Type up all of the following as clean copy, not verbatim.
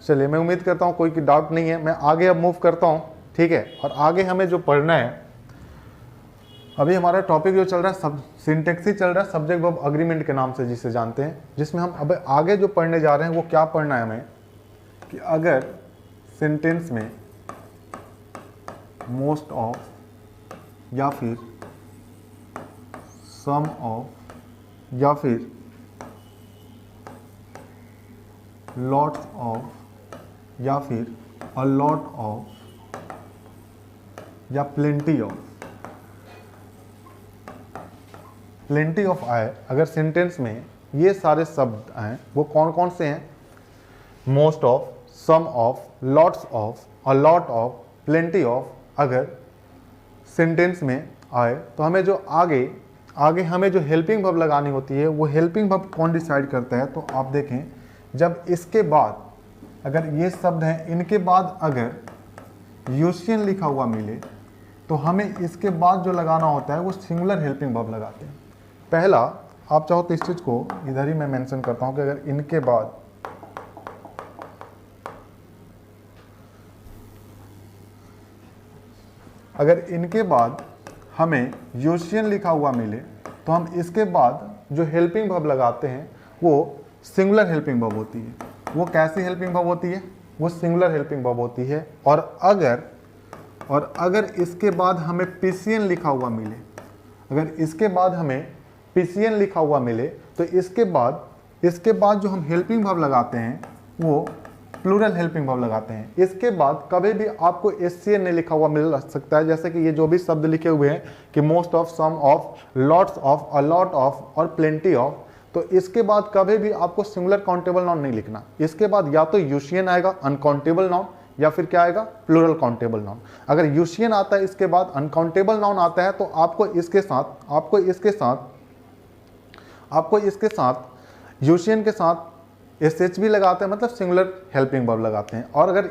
चलिए, मैं उम्मीद करता हूँ कोई की डाउट नहीं है। मैं आगे अब मूव करता हूँ, ठीक है। और आगे हमें जो पढ़ना है, अभी हमारा टॉपिक जो चल रहा है सब सिंटेक्स ही चल रहा है, सब्जेक्ट वर्ब अग्रीमेंट के नाम से जिसे जानते हैं, जिसमें हम अब आगे जो पढ़ने जा रहे हैं वो क्या पढ़ना है हमें, कि अगर सेंटेंस में मोस्ट ऑफ या फिर सम ऑफ या फिर लॉट्स ऑफ या फिर अ लॉट ऑफ या प्लेंटी ऑफ आए, अगर सेंटेंस में ये सारे शब्द आए, वो कौन कौन से हैं? Most of, some of, lots of, a lot of, plenty of, अगर सेंटेंस में आए तो हमें जो आगे हमें जो हेल्पिंग वर्ब लगानी होती है, वो हेल्पिंग वर्ब कौन डिसाइड करता है? तो आप देखें, जब इसके बाद अगर ये शब्द हैं, इनके बाद अगर यूशियन लिखा हुआ मिले तो हमें इसके बाद जो लगाना होता है वो सिंगुलर हेल्पिंग वर्ब लगाते हैं। पहला, आप चाहो तो इस चीज को इधर ही मैं मेंशन करता हूं कि अगर इनके बाद हमें यूशियन लिखा हुआ मिले तो हम इसके बाद जो हेल्पिंग वर्ब लगाते हैं वो सिंगुलर हेल्पिंग वर्ब होती है। वो कैसी हेल्पिंग वर्ब होती है? वो सिंगुलर हेल्पिंग वर्ब होती है। और अगर इसके बाद हमें पीसीएन लिखा हुआ मिले, अगर इसके बाद हमें पीसीएन लिखा हुआ मिले तो इसके बाद जो हम हेल्पिंग वर्ब लगाते हैं वो प्लूरल हेल्पिंग वर्ब लगाते हैं। इसके बाद कभी भी आपको एससीएन नहीं लिखा हुआ मिल सकता है, जैसे कि ये जो भी शब्द लिखे हुए हैं कि most of, some of, lots of, a lot of और प्लेंटी ऑफ, तो इसके बाद कभी भी आपको सिंगुलर काउंटेबल नाउन नहीं लिखना। इसके बाद या तो यूशियन आएगा अनकाउंटेबल नाउन, या फिर क्या आएगा? Plural countable noun. अगर यूशियन आता है इसके बाद अनकाउंटेबल नाउन आता है तो आपको इसके साथ यूशियन के साथ एसएच भी लगाते हैं, मतलब सिंगुलर हेल्पिंग वर्ब लगाते हैं। और अगर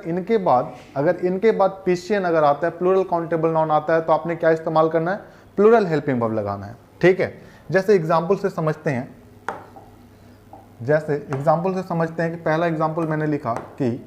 इनके बाद पीशियन अगर आता है, प्लूरल काउंटेबल नाउन आता है, तो आपने क्या इस्तेमाल करना है? प्लूरल हेल्पिंग वर्ब लगाना है, ठीक है। जैसे एग्जाम्पल से समझते हैं कि पहला एग्जाम्पल मैंने लिखा कि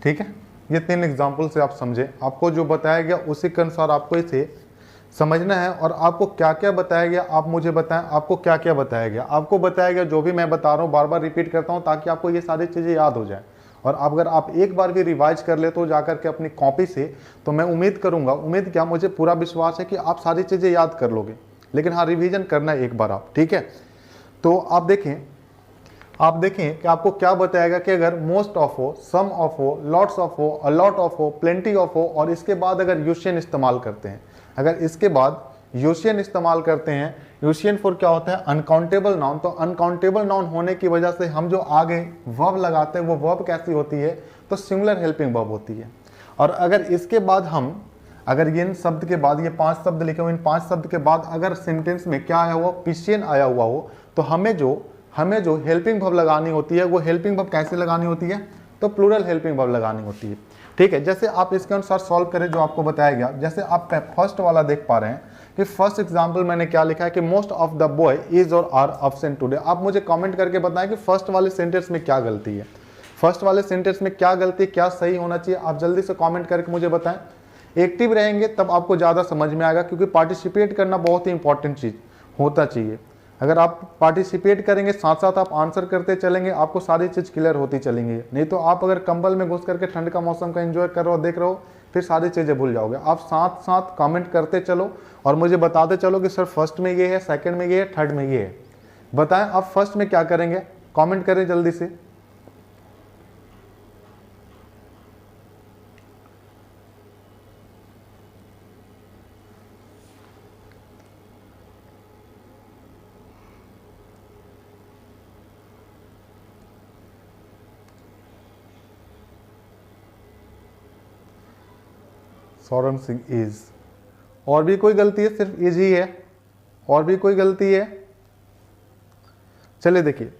ठीक है, ये 3 एग्जाम्पल से आप समझे। आपको जो बताया गया उसी के अनुसार आपको इसे समझना है। और आपको क्या क्या बताया गया आप मुझे बताएं, आपको क्या क्या बताया गया? आपको बताया गया जो भी मैं बता रहा हूँ, बार बार रिपीट करता हूँ ताकि आपको ये सारी चीज़ें याद हो जाए। और अगर आप एक बार भी रिवाइज कर ले तो जाकर के अपनी कॉपी से, तो मैं उम्मीद करूँगा, उम्मीद क्या, मुझे पूरा विश्वास है कि आप सारी चीज़ें याद कर लोगे। लेकिन हाँ, रिविजन करना है एक बार आप, ठीक है। तो आप देखें कि आपको क्या बताएगा कि अगर मोस्ट ऑफ हो, सम ऑफ हो, लॉट्स ऑफ हो, अ लॉट ऑफ हो, प्लेंटी ऑफ हो, और इसके बाद अगर यूशियन इस्तेमाल करते हैं, अगर इसके बाद यूशियन इस्तेमाल करते हैं, यूशियन फॉर क्या होता है? Uncountable noun. तो अनकाउंटेबल नाउन होने की वजह से हम जो आगे वर्ब लगाते हैं वो वर्ब कैसी होती है? तो सिंगुलर हेल्पिंग वर्ब होती है। और अगर इसके बाद अगर इन शब्द के बाद, ये 5 शब्द लिखे हुए, इन 5 शब्द के बाद अगर सेंटेंस में क्या आया हुआ? पीशियन आया हुआ हो, तो हमें जो हेल्पिंग वर्ब लगानी होती है वो हेल्पिंग वर्ब कैसे लगानी होती है? तो प्लूरल हेल्पिंग वर्ब लगानी होती है। ठीक है, जैसे आप इसके अनुसार सॉल्व करें जो आपको बताया गया। जैसे आप फर्स्ट वाला देख पा रहे हैं कि फर्स्ट एग्जाम्पल मैंने क्या लिखा है कि most of the boy is और आर अब्सेंट टुडे। आप मुझे कमेंट करके बताएं कि फर्स्ट वाले सेंटेंस में क्या गलती है, फर्स्ट वाले सेंटेंस में क्या गलती, क्या सही होना चाहिए। आप जल्दी से कमेंट करके मुझे बताएं। एक्टिव रहेंगे तब आपको ज़्यादा समझ में आएगा, क्योंकि पार्टिसिपेट करना बहुत ही इंपॉर्टेंट चीज़ होता चाहिए। अगर आप पार्टिसिपेट करेंगे, साथ साथ आप आंसर करते चलेंगे, आपको सारी चीज़ क्लियर होती चलेंगी। नहीं तो आप अगर कंबल में घुस करके ठंड का मौसम का एंजॉय कर रहे हो, देख रहे हो, फिर सारी चीज़ें भूल जाओगे। आप साथ साथ कमेंट करते चलो और मुझे बताते चलो कि सर फर्स्ट में ये है, सेकंड में ये है, थर्ड में ये है। बताएं आप फर्स्ट में क्या करेंगे, कमेंट करें जल्दी से। सौरभ सिंह इज, और भी कोई गलती है? सिर्फ इज ही है, और भी कोई गलती है? चलिए देखिए,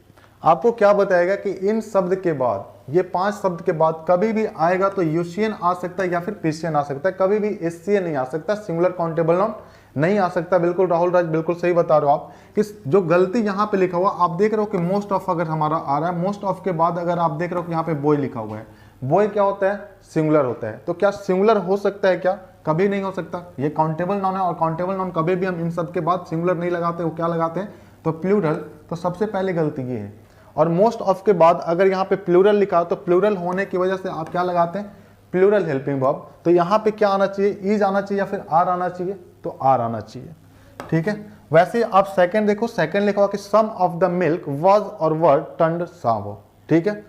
आपको क्या बताएगा कि इन शब्द के बाद, ये 5 शब्द के बाद कभी भी आएगा तो यूशियन आ सकता है या फिर पीशियन आ सकता है, कभी भी एससीएन नहीं आ सकता, सिंगुलर काउंटेबल नाउन नहीं आ सकता। बिल्कुल राहुल राज, बिल्कुल सही बता रहे हो आप। कि जो गलती यहाँ पे लिखा हुआ, आप देख रहे हो कि मोस्ट ऑफ अगर हमारा आ रहा है, मोस्ट ऑफ के बाद अगर आप देख रहे हो कि यहाँ पे बॉय लिखा हुआ है, बॉय क्या होता है? सिंगुलर होता है। तो क्या सिंगुलर हो सकता है क्या? कभी नहीं हो सकता। ये काउंटेबल नाउन है और काउंटेबल नाउन कभी भी हम इन सब के बाद सिंगुलर नहीं लगाते, वो क्या लगाते हैं? तो प्लूरल। तो सबसे पहले गलती ये है। और मोस्ट ऑफ के बाद अगर यहाँ पे प्लूरल लिखा हो तो प्लूरल होने की वजह से आप क्या लगाते हैं? Plural helping verb. तो यहाँ पे क्या आना चाहिए? इज आना चाहिए या फिर आर आना चाहिए? तो आर आना चाहिए। ठीक है, वैसे आप सेकंड देखो, सेकंड लिखा हुआ कि सम ऑफ द मिल्क वाज और वर टर्न्ड सावर। ठीक है,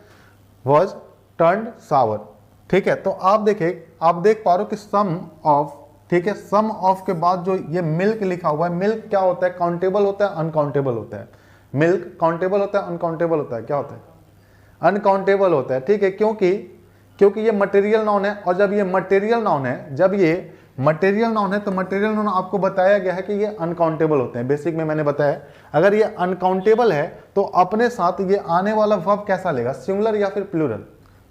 वाज टर्न्ड सावर। ठीक है, तो आप देख पा रहे हो कि सम ऑफ, ठीक है, सम ऑफ के बाद जो ये मिल्क लिखा हुआ है, मिल्क क्या होता है? काउंटेबल होता है, अनकाउंटेबल होता है। मिल्क काउंटेबल होता है, अनकाउंटेबल होता है? क्या होता है? अनकाउंटेबल होता है। ठीक है, क्योंकि ये मटेरियल नाउन है, और जब ये मटेरियल नाउन है, तो मटेरियल नाउन आपको बताया गया है कि ये अनकाउंटेबल होते हैं। बेसिक में मैंने बताया, अगर ये अनकाउंटेबल है तो अपने साथ ये आने वाला वर्ब कैसा लेगा? सिंगुलर या फिर प्लूरल?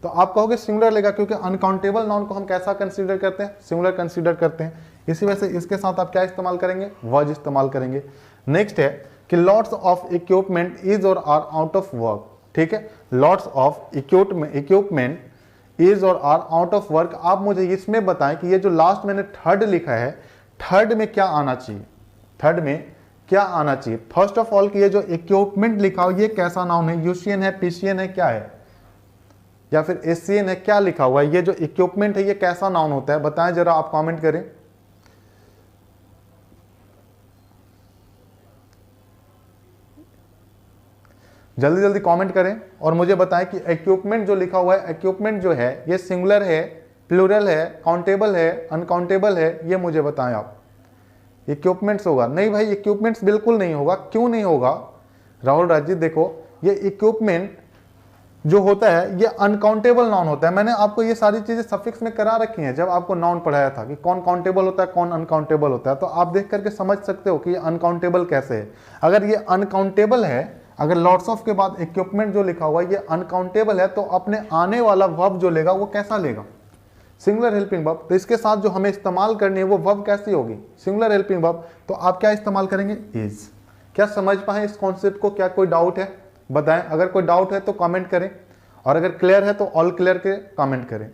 तो आप कहोगे सिंगुलर लेगा, क्योंकि अनकाउंटेबल नाउन को हम कैसा कंसीडर करते हैं? सिंगुलर कंसीडर करते हैं। इसी वजह से इसके साथ आप क्या इस्तेमाल करेंगे? वॉज इस्तेमाल करेंगे। नेक्स्ट है कि लॉट्स ऑफ इक्विपमेंट इज और आर आउट ऑफ वर्क। ठीक है, लॉट्स ऑफ इक्विपमेंट इज और आर आउट ऑफ वर्क। आप मुझे इसमें बताएं कि ये जो लास्ट मैंने थर्ड लिखा है, थर्ड में क्या आना चाहिए? थर्ड में क्या आना चाहिए? फर्स्ट ऑफ ऑल कि ये जो इक्विपमेंट लिखा हो, ये कैसा नाउन है? यूशियन है, पीशियन है, क्या है? या फिर एशियन है? क्या लिखा हुआ है? ये जो इक्विपमेंट है, ये कैसा नाउन होता है? बताएं जरा, आप कमेंट करें। जल्दी जल्दी कमेंट करें और मुझे बताएं कि इक्विपमेंट जो लिखा हुआ है, इक्विपमेंट जो है ये सिंगुलर है, प्लूरल है, काउंटेबल है, अनकाउंटेबल है? ये मुझे बताएं आप। इक्विपमेंट्स होगा? नहीं भाई, इक्विपमेंट्स बिल्कुल नहीं होगा। क्यों नहीं होगा राहुल राजी? देखो, ये इक्विपमेंट जो होता है ये अनकाउंटेबल नाउन होता है। मैंने आपको ये सारी चीजें सफिक्स में करा रखी हैं जब आपको नाउन पढ़ाया था कि कौन काउंटेबल होता है, कौन अनकाउंटेबल होता है। तो आप देख करके समझ सकते हो कि ये अनकाउंटेबल कैसे है। अगर ये अनकाउंटेबल है, अगर लॉट्स ऑफ के बाद इक्विपमेंट जो लिखा हुआ है ये अनकाउंटेबल है, तो अपने आने वाला वर्ब जो लेगा वो कैसा लेगा? Singular helping verb. तो इसके साथ जो हमें इस्तेमाल करनी है वो वर्ब कैसी होगी? Singular helping verb. तो आप क्या इस्तेमाल करेंगे? इज। क्या समझ पाए इस कॉन्सेप्ट को? क्या कोई डाउट है? बताएं। अगर कोई डाउट है तो कमेंट करें, और अगर क्लियर है तो ऑल क्लियर के कमेंट करें।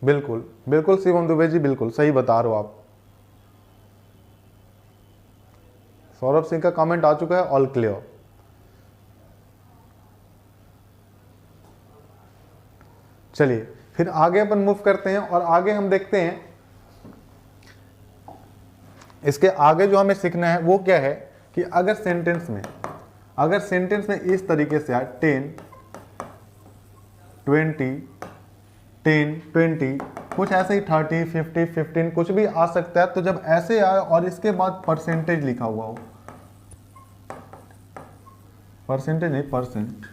बिल्कुल बिल्कुल शिवम दुबे जी, बिल्कुल सही बता रहे हो आप। सौरभ सिंह का कमेंट आ चुका है, ऑल क्लियर। चलिए फिर आगे अपन मूव करते हैं और आगे हम देखते हैं इसके आगे जो हमें सीखना है वो क्या है कि अगर सेंटेंस में इस तरीके से आए 10, 20, 10, 20, कुछ ऐसे ही 30, 50, 15 कुछ भी आ सकता है। तो जब ऐसे आए और इसके बाद परसेंटेज लिखा हुआ हो, परसेंटेज नहीं परसेंट,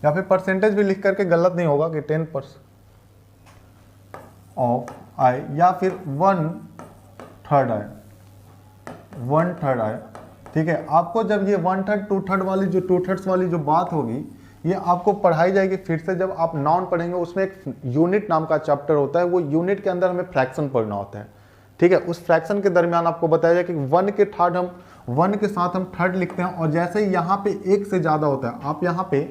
या फिर परसेंटेज भी लिख करके गलत नहीं होगा कि 10% ऑफ आए या फिर 1/3 आए, 1/3 आए, ठीक है। आपको जब ये 1/3 2/3 वाली जो 2/3 वाली जो बात होगी ये आपको पढ़ाई जाएगी फिर से जब आप नाउन पढ़ेंगे। उसमें एक यूनिट नाम का चैप्टर होता है, वो यूनिट के अंदर हमें फ्रैक्शन पढ़ना होता है, ठीक है। उस फ्रैक्शन के दरमियान आपको बताया जाए कि 1 के साथ हम थर्ड लिखते हैं, और जैसे ही यहाँ पे 1 से ज़्यादा होता है, आप यहाँ पे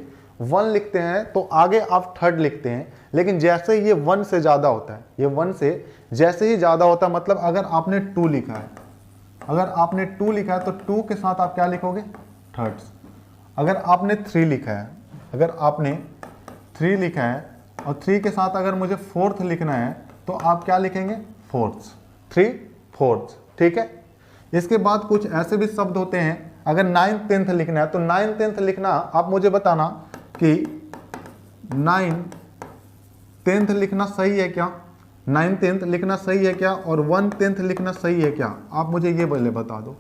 1 लिखते हैं तो आगे आप थर्ड लिखते हैं, लेकिन जैसे ये 1 से ज़्यादा होता है, ये 1 से जैसे ही ज़्यादा होता है, मतलब अगर आपने 2 लिखा है, अगर आपने 2 लिखा है तो 2 के साथ आप क्या लिखोगे? थर्ड्स। अगर आपने 3 लिखा है, अगर आपने 3 लिखा है और 3 के साथ अगर मुझे 4th लिखना है तो आप क्या लिखेंगे? 4ths, 3 4ths, ठीक है। इसके बाद कुछ ऐसे भी शब्द होते हैं, अगर 9th 10th लिखना है तो 9th 10th लिखना, आप मुझे बताना कि 9th 10th लिखना सही है क्या? 9th 10th लिखना सही है क्या? और 1 10th लिखना सही है क्या? आप मुझे ये पहले बता दो,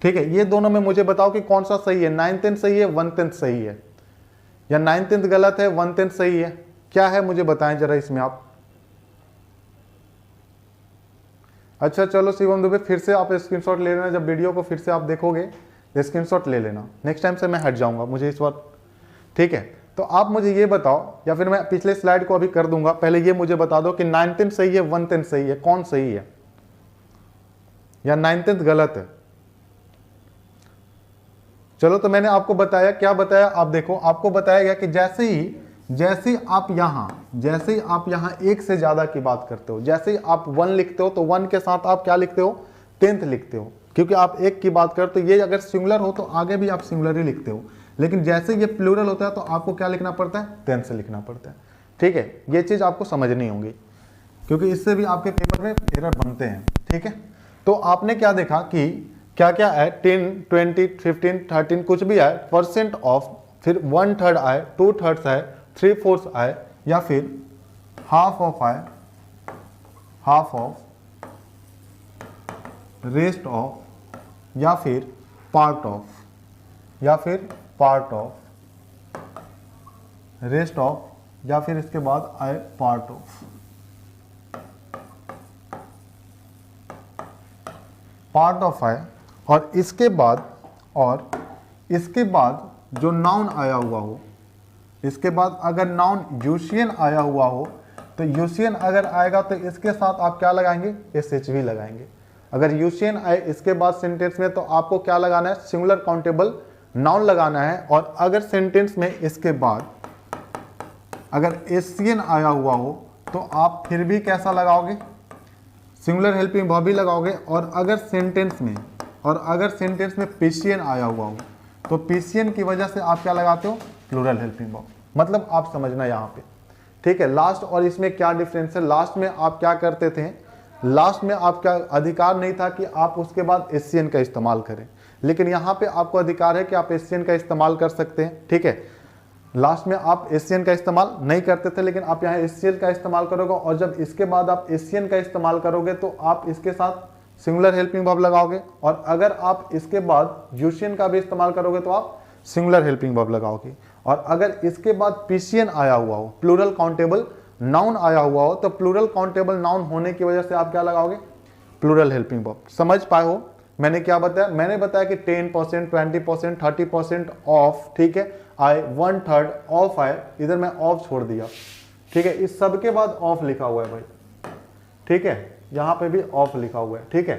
ठीक है। ये दोनों में मुझे बताओ कि कौन सा सही है, 9th 10th सही है, 1 10th सही है, या 9th 10th गलत है, 1 10th सही है? क्या है मुझे बताएं जरा इसमें आप। अच्छा चलो शिवम दुबे, फिर से आप स्क्रीनशॉट ले लेना, जब वीडियो को फिर से आप देखोगे स्क्रीनशॉट ले लेना, नेक्स्ट टाइम से मैं हट जाऊंगा मुझे इस बार, ठीक है। तो आप मुझे ये बताओ, या फिर मैं पिछले स्लाइड को अभी कर दूंगा, पहले ये मुझे बता दो कि 9th 10th सही है, 1 10th सही है, कौन सही है, या 9th 10th गलत है? चलो तो मैंने आपको बताया, क्या बताया आप देखो, आपको बताया गया कि जैसे ही आप यहाँ 1 से ज्यादा की बात करते हो, जैसे ही आप 1 लिखते हो तो 1 के साथ आप क्या लिखते हो? 10th लिखते हो, क्योंकि आप 1 की बात करते हो। ये अगर सिंगुलर हो तो आगे भी आप सिंगुलर ही लिखते हो, लेकिन जैसे ये प्लूरल होता है तो आपको क्या लिखना पड़ता है? 10th से लिखना पड़ता है, ठीक है। ये चीज आपको समझनी होगी, क्योंकि इससे भी आपके पेपर में एरर बनते हैं, ठीक है। तो आपने क्या देखा कि क्या क्या है, 10 20 15 13 कुछ भी आए, परसेंट ऑफ, फिर 1/3 आए, 2/3 आए, 3/4 आए, या फिर हाफ ऑफ आए, हाफ ऑफ, रेस्ट ऑफ, या फिर पार्ट ऑफ, या फिर पार्ट ऑफ, रेस्ट ऑफ, या फिर इसके बाद आए पार्ट ऑफ, पार्ट ऑफ आए। और इसके बाद जो नाउन आया हुआ हो, इसके बाद अगर नाउन यूशियन आया हुआ हो तो यूशियन अगर आएगा तो इसके साथ आप क्या लगाएंगे? SHV लगाएंगे। अगर यूशियन आए इसके बाद सेंटेंस में तो आपको क्या लगाना है? सिंगुलर काउंटेबल नाउन लगाना है। और अगर सेंटेंस में इसके बाद अगर एशियन आया हुआ हो तो आप फिर भी कैसा लगाओगे? सिंगुलर हेल्पिंग वर्ब ही लगाओगे। और अगर सेंटेंस में पीशियन आया हुआ हो तो पीशियन की वजह से आप क्या लगाते हो? Plural helping verb. मतलब आप समझना यहाँ पे, ठीक है। लास्ट और इसमें क्या डिफरेंस है? लास्ट में आप क्या करते थे? लास्ट में आपका अधिकार नहीं था कि आप उसके बाद एशियन का इस्तेमाल करें, लेकिन यहाँ पे आपको अधिकार है कि आप एशियन का इस्तेमाल कर सकते हैं, ठीक है। लास्ट में आप एशियन का इस्तेमाल नहीं करते थे, लेकिन आप यहाँ एशियन का इस्तेमाल करोगे। और जब इसके बाद आप एशियन का इस्तेमाल करोगे तो आप इसके साथ सिंगुलर हेल्पिंग वर्ब लगाओगे। और अगर आप इसके बाद यूशियन का भी इस्तेमाल करोगे तो आप सिंगुलर हेल्पिंग वर्ब लगाओगे। और अगर इसके बाद पीशियन आया हुआ हो, प्लूरल काउंटेबल नाउन आया हुआ हो, तो प्लूरल काउंटेबल नाउन होने की वजह से आप क्या लगाओगे? Plural helping verb. समझ पाए हो मैंने क्या बताया? मैंने बताया कि 10%, 20%, 30% ऑफ, ठीक है, आए, 1/3 ऑफ आए, इधर मैं ऑफ छोड़ दिया, ठीक है। इस सब के बाद ऑफ लिखा हुआ है भाई, ठीक है, यहाँ पे भी ऑफ लिखा हुआ है, ठीक है।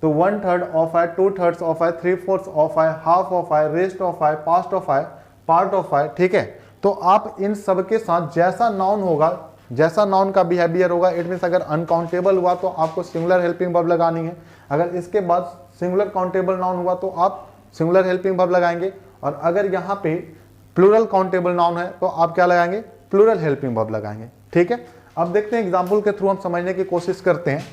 तो 1/3 ऑफ आए, 2/3 ऑफ आए, 3/4 ऑफ आए, हाफ ऑफ आए, रेस्ट ऑफ आए, पास्ट ऑफ आए, पार्ट ऑफ आए, ठीक है। तो आप इन सब के साथ जैसा नाउन होगा, जैसा नाउन का बिहेवियर होगा, इट मीन्स अगर अनकाउंटेबल हुआ तो आपको सिंगुलर हेल्पिंग वर्ब लगानी है। अगर इसके बाद सिंगुलर काउंटेबल नाउन हुआ तो आप सिंगुलर हेल्पिंग वर्ब लगाएंगे। और अगर यहाँ पे प्लूरल काउंटेबल नाउन है तो आप क्या लगाएंगे? प्लूरल हेल्पिंग वर्ब लगाएंगे, ठीक है। अब देखते हैं एग्जाम्पल के थ्रू हम समझने की कोशिश करते हैं।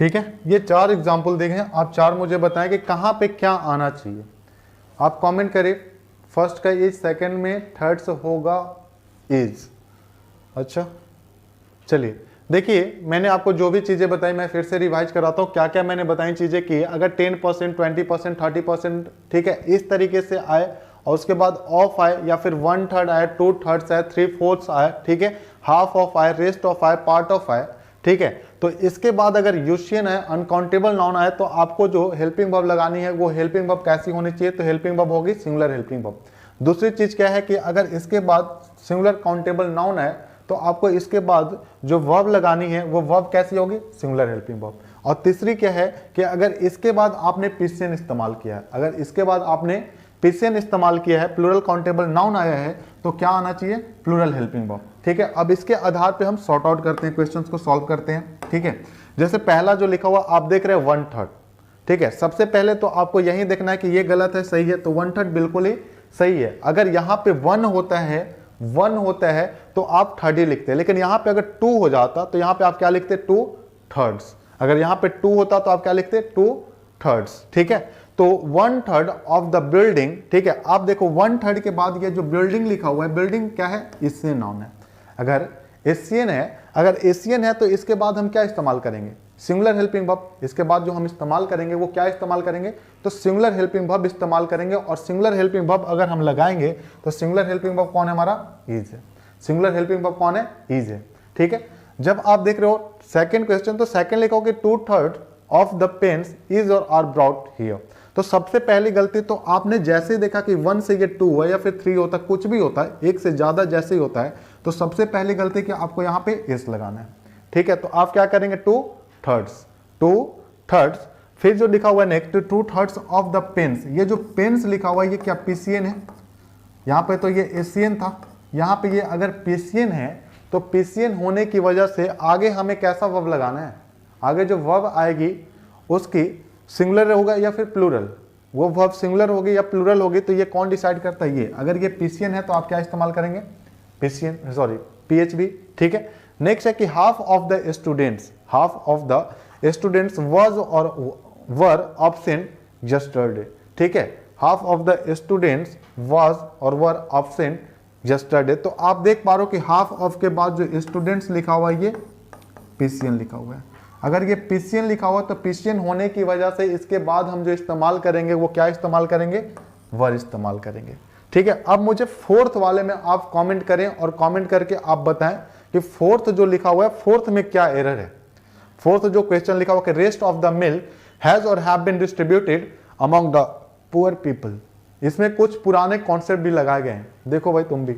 ठीक है, ये 4 एग्जाम्पल देखे हैं, आप 4 मुझे बताएं कि कहाँ पे क्या आना चाहिए। आप कमेंट करें, फर्स्ट का इज, सेकंड में, थर्ड से होगा इज। अच्छा चलिए देखिए, मैंने आपको जो भी चीज़ें बताई मैं फिर से रिवाइज कराता हूँ, क्या क्या मैंने बताई चीज़ें की। अगर 10%, 20%, 30%, ठीक है, इस तरीके से आए और उसके बाद ऑफ आए, या फिर 1/3 आए, 2/3 आए, 3/4 आए, ठीक है, हाफ ऑफ आए, रेस्ट ऑफ आए, पार्ट ऑफ आए, ठीक है, तो इसके बाद अगर यूशियन है, अनकाउंटेबल नाउन आए, तो आपको जो हेल्पिंग वर्ब लगानी है वो हेल्पिंग वर्ब कैसी होनी चाहिए, तो हेल्पिंग वर्ब होगी सिंगुलर हेल्पिंग वर्ब। दूसरी चीज क्या है कि अगर इसके बाद सिंगुलर काउंटेबल नाउन आए तो आपको इसके बाद जो वर्ब लगानी है वो वर्ब कैसी होगी, सिंगुलर हेल्पिंग वर्ब। और तीसरी क्या है कि अगर इसके बाद आपने पिशियन इस्तेमाल किया है, अगर इसके बाद आपने पिशियन इस्तेमाल किया है, प्लूरल काउंटेबल नाउन आया है, तो क्या आना चाहिए, प्लूरल हेल्पिंग वर्ब। ठीक है, अब इसके आधार पे हम सॉर्ट आउट करते हैं, क्वेश्चंस को सॉल्व करते हैं। ठीक है, जैसे पहला जो लिखा हुआ आप देख रहे हैं 1/3, ठीक है, सबसे पहले तो आपको यही देखना है कि ये गलत है सही है, तो 1/3 बिल्कुल ही सही है। अगर यहाँ पे 1 होता है तो आप 30 लिखते हैं, लेकिन यहाँ पे अगर 2 हो जाता तो यहाँ पे आप क्या लिखते, 2/3। अगर यहाँ पे 2 होता तो आप क्या लिखते, 2/3। ठीक है, तो 1/3 ऑफ द बिल्डिंग, ठीक है, आप देखो 1/3 के बाद ये जो बिल्डिंग लिखा हुआ है, बिल्डिंग क्या है, एशियन नाउन है। अगर एशियन है तो इसके बाद हम क्या इस्तेमाल करेंगे, सिंगुलर हेल्पिंग वर्ब। इसके बाद जो हम इस्तेमाल करेंगे वो क्या इस्तेमाल करेंगे, तो सिंगुलर हेल्पिंग वर्ब इस्तेमाल करेंगे। और सिंगुलर हेल्पिंग वर्ब अगर हम लगाएंगे तो सिंगुलर हेल्पिंग वर्ब कौन है, हमारा इज है। सिंगुलर हेल्पिंग वर्ब कौन है, इज है। ठीक है, जब आप देख रहे हो सेकंड क्वेश्चन, तो सेकंड लिखा हो कि 2/3 ऑफ द पेन्स इज और आर ब्रॉट हियर। तो सबसे पहली गलती तो आपने जैसे देखा कि 1 से ये 2 है या फिर 3 होता है, कुछ भी होता है, एक से ज्यादा जैसे ही होता है, तो सबसे पहली गलती कि आपको यहाँ पे इज लगाना है। ठीक है, तो आप क्या करेंगे, 2/3, फिर जो लिखा हुआ है नेक्स्ट 2/3 ऑफ द पेन्स। ये जो पेन्स लिखा हुआ है ये क्या पिशियन है, यहाँ पे तो ये एशियन था, यहाँ पे ये अगर पिशियन है तो पिशियन होने की वजह से आगे हमें कैसा वर्ब लगाना है, आगे जो वर्ब आएगी उसकी सिंगुलर होगा या फिर प्लूरल, वो वर्ब सिंगुलर होगी या प्लूरल होगी, तो ये कौन डिसाइड करता है, ये। अगर ये पिशियन है तो आप क्या इस्तेमाल करेंगे, PHB। ठीक है, नेक्स्ट है कि half of the students was और वर एब्सेंट यस्टरडे। ठीक है, half of the students was और वर एब्सेंट यस्टरडे। तो आप देख पा रहे हो कि हाफ ऑफ के बाद जो स्टूडेंट्स लिखा हुआ है ये पिशियन लिखा हुआ है। अगर ये पिशियन लिखा हुआ तो पिशियन होने की वजह से इसके बाद हम जो इस्तेमाल करेंगे वो क्या इस्तेमाल करेंगे, वर इस्तेमाल करेंगे। ठीक है, अब मुझे फोर्थ वाले में आप कमेंट करें और कमेंट करके आप बताएं कि फोर्थ जो लिखा हुआ है, फोर्थ में क्या एरर है। फोर्थ जो क्वेश्चन लिखा हुआ कि rest of the milk has और have been distributed among the poor people, इसमें कुछ पुराने कॉन्सेप्ट भी लगाए गए हैं। देखो भाई तुम भी,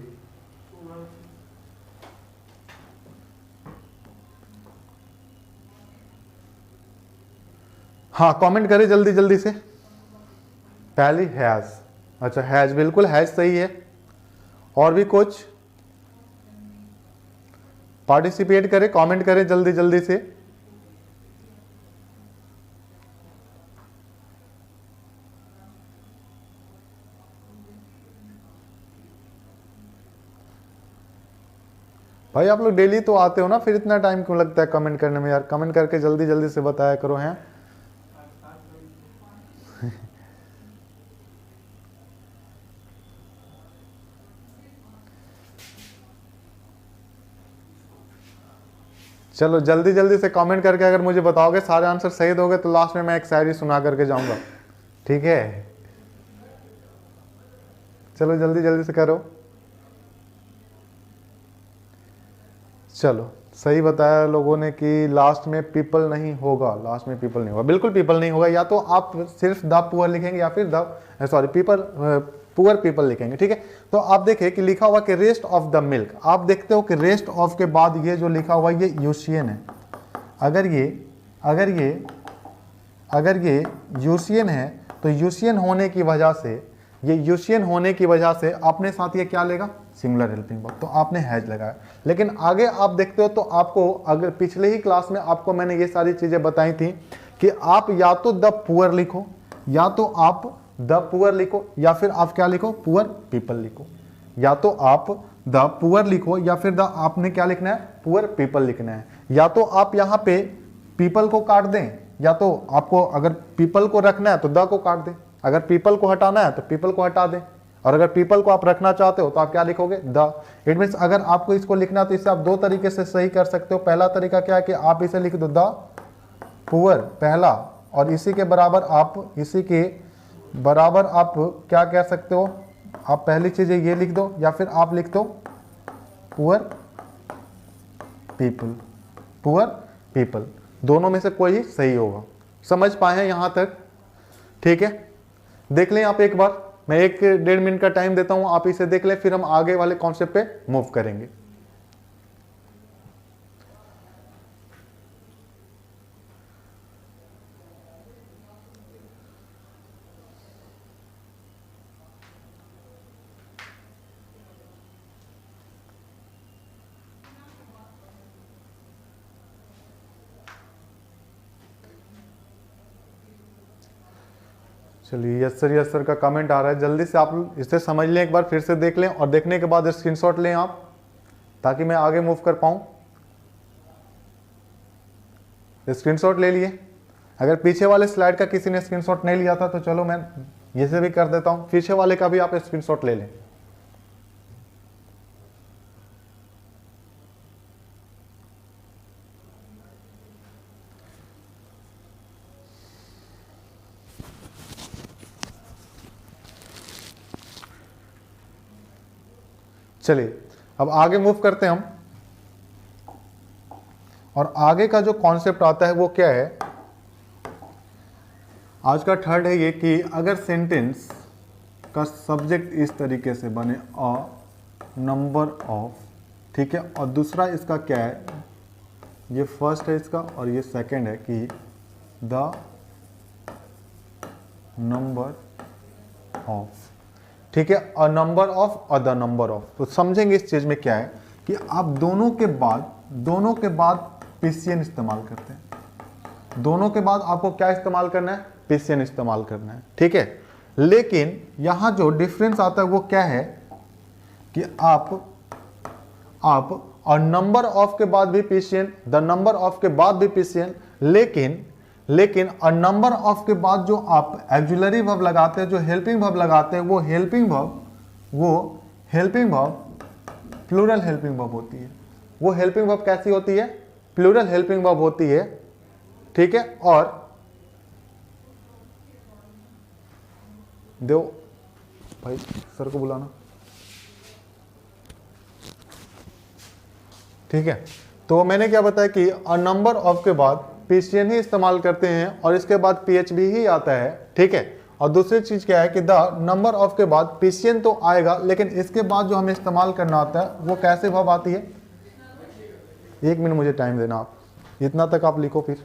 हाँ कमेंट करें जल्दी जल्दी से। पहली हैज, अच्छा हैज, बिल्कुल हैज सही है। और भी कुछ पार्टिसिपेट करें, कमेंट करें जल्दी जल्दी से। भाई आप लोग डेली तो आते हो ना, फिर इतना टाइम क्यों लगता है कमेंट करने में यार, कमेंट करके जल्दी जल्दी से बताया करो। हैं चलो जल्दी जल्दी से कमेंट करके अगर मुझे बताओगे, सारे आंसर सही दोगे तो लास्ट में मैं एक शायरी सुना करके जाऊंगा। ठीक है, चलो जल्दी जल्दी से करो। चलो सही बताया लोगों ने कि लास्ट में पीपल नहीं होगा, लास्ट में पीपल नहीं होगा, बिल्कुल पीपल नहीं होगा। या तो आप सिर्फ द पुअर लिखेंगे या फिर पुअर पीपल लिखेंगे। ठीक है, तो आप देखें कि लिखा हुआ कि रेस्ट ऑफ द मिल्क, आप देखते हो कि रेस्ट ऑफ के बाद ये जो लिखा हुआ ये यूशियन है। अगर ये यूशियन है तो यूशियन होने की वजह से अपने साथ ये क्या लेगा, सिंगुलर हेल्पिंग वर्ब, तो आपने हैज लगाया। लेकिन आगे आप देखते हो तो आपको, अगर पिछले ही क्लास में आपको मैंने ये सारी चीजें बताई थी कि आप या तो द पुअर लिखो, या तो आप द पुअर लिखो, या फिर आप क्या लिखो, पुअर पीपल लिखो। या तो आप द पुअर लिखो या फिर द आपने क्या लिखना है, पुअर पीपल लिखना है। या तो आप यहाँ पे पीपल को काट दें, या तो आपको अगर पीपल को रखना है तो द को काट दें, अगर पीपल को हटाना है तो पीपल को हटा दें, और अगर पीपल को आप रखना चाहते हो तो आप क्या लिखोगे, द। इट मीन्स अगर आपको इसको लिखना है तो इसे आप दो तरीके से सही कर सकते हो। पहला तरीका क्या है कि आप इसे लिख दो द पुअर पहला, और इसी के बराबर आप क्या कह सकते हो, आप पहली चीज ये लिख दो, या फिर आप लिख दो पुअर पीपल, पुअर पीपल, दोनों में से कोई ही सही होगा। समझ पाए हैं यहां तक? ठीक है, देख लें आप एक बार, मैं 1-1.5 मिनट का टाइम देता हूं, आप इसे देख लें, फिर हम आगे वाले कॉन्सेप्ट पे मूव करेंगे। चलिए यस सर का कमेंट आ रहा है, जल्दी से आप इसे समझ लें, एक बार फिर से देख लें, और देखने के बाद स्क्रीनशॉट लें आप, ताकि मैं आगे मूव कर पाऊं। स्क्रीनशॉट ले लिए? अगर पीछे वाले स्लाइड का किसी ने स्क्रीनशॉट नहीं लिया था तो चलो मैं ये से भी कर देता हूं, पीछे वाले का भी आप स्क्रीनशॉट ले लें। चलिए अब आगे मूव करते हैं हम, और आगे का जो कॉन्सेप्ट आता है वो क्या है, आज का थर्ड है ये कि अगर सेंटेंस का सब्जेक्ट इस तरीके से बने अ नंबर ऑफ, ठीक है, और दूसरा इसका क्या है, ये फर्स्ट है इसका और ये सेकंड है कि द नंबर ऑफ, ठीक है, अ नंबर ऑफ और द नंबर ऑफ। तो समझेंगे इस चीज में क्या है कि आप दोनों के बाद पीसीएन इस्तेमाल करते हैं, दोनों के बाद आपको क्या इस्तेमाल करना है, पीसीएन इस्तेमाल करना है, ठीक है। लेकिन यहां जो डिफरेंस आता है वो क्या है कि आप और नंबर ऑफ के बाद भी पीसीएन, द नंबर ऑफ के बाद भी पीसीएन, लेकिन और नंबर ऑफ के बाद जो आप एक्जुलरी वर्ब लगाते हैं, जो हेल्पिंग वर्ब लगाते हैं, वो helping verb plural helping verb होती है। वो हेल्पिंग वर्ब कैसी होती है, प्लूरल हेल्पिंग वर्ब होती है, ठीक है। और दो भाई सर को बुलाना, ठीक है। तो मैंने क्या बताया कि अ नंबर ऑफ के बाद पीसीएन ही इस्तेमाल करते हैं, और इसके बाद पीएचबी ही आता है, ठीक है। और दूसरी चीज क्या है कि द नंबर ऑफ के बाद पीसीएन तो आएगा, लेकिन इसके बाद जो हमें इस्तेमाल करना होता है वो कैसे वर्ब आती है। 1 मिनट मुझे टाइम देना, आप इतना तक आप लिखो फिर।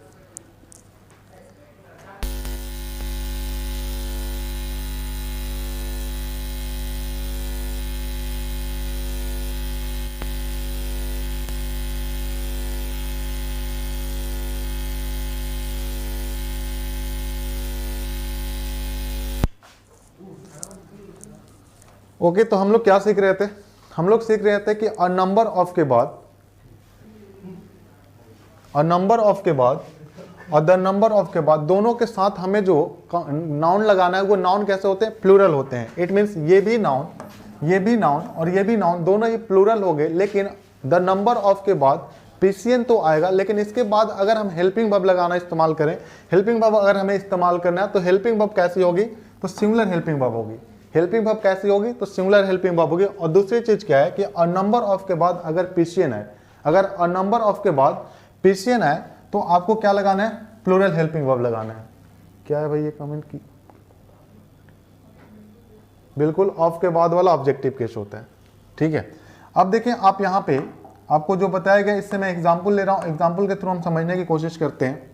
ओके, तो हम लोग क्या सीख रहे थे, हम लोग सीख रहे थे कि अ नंबर ऑफ के बाद और द नंबर ऑफ के बाद दोनों के साथ हमें जो नाउन लगाना है वो नाउन कैसे होते हैं, प्लूरल होते हैं। इट मीन्स ये भी नाउन और ये भी नाउन दोनों ही प्लूरल हो गए, लेकिन द नंबर ऑफ के बाद पीसीएन तो आएगा, लेकिन इसके बाद अगर हम हेल्पिंग वर्ब लगाना इस्तेमाल करें, हेल्पिंग वर्ब अगर हमें इस्तेमाल करना है तो हेल्पिंग वर्ब कैसी होगी, तो सिंगुलर हेल्पिंग वर्ब होगी। हेल्पिंग वर्ब कैसी होगी, तो सिंगुलर हेल्पिंग वर्ब होगी। और दूसरी चीज क्या है कि अ नंबर ऑफ के बाद अगर पीसीएन है, अगर अ नंबर ऑफ के बाद पीसीएन है तो आपको क्या लगाना है, प्लूरल हेल्पिंग वर्ब लगाना है। क्या है भाई ये कमेंट की, बिल्कुल ऑफ के बाद वाला ऑब्जेक्टिव केस होता है, ठीक है। अब देखें आप यहां पे आपको जो बताया गया, इससे मैं एग्जांपल ले रहा हूं, एग्जांपल के थ्रू हम समझने की कोशिश करते हैं।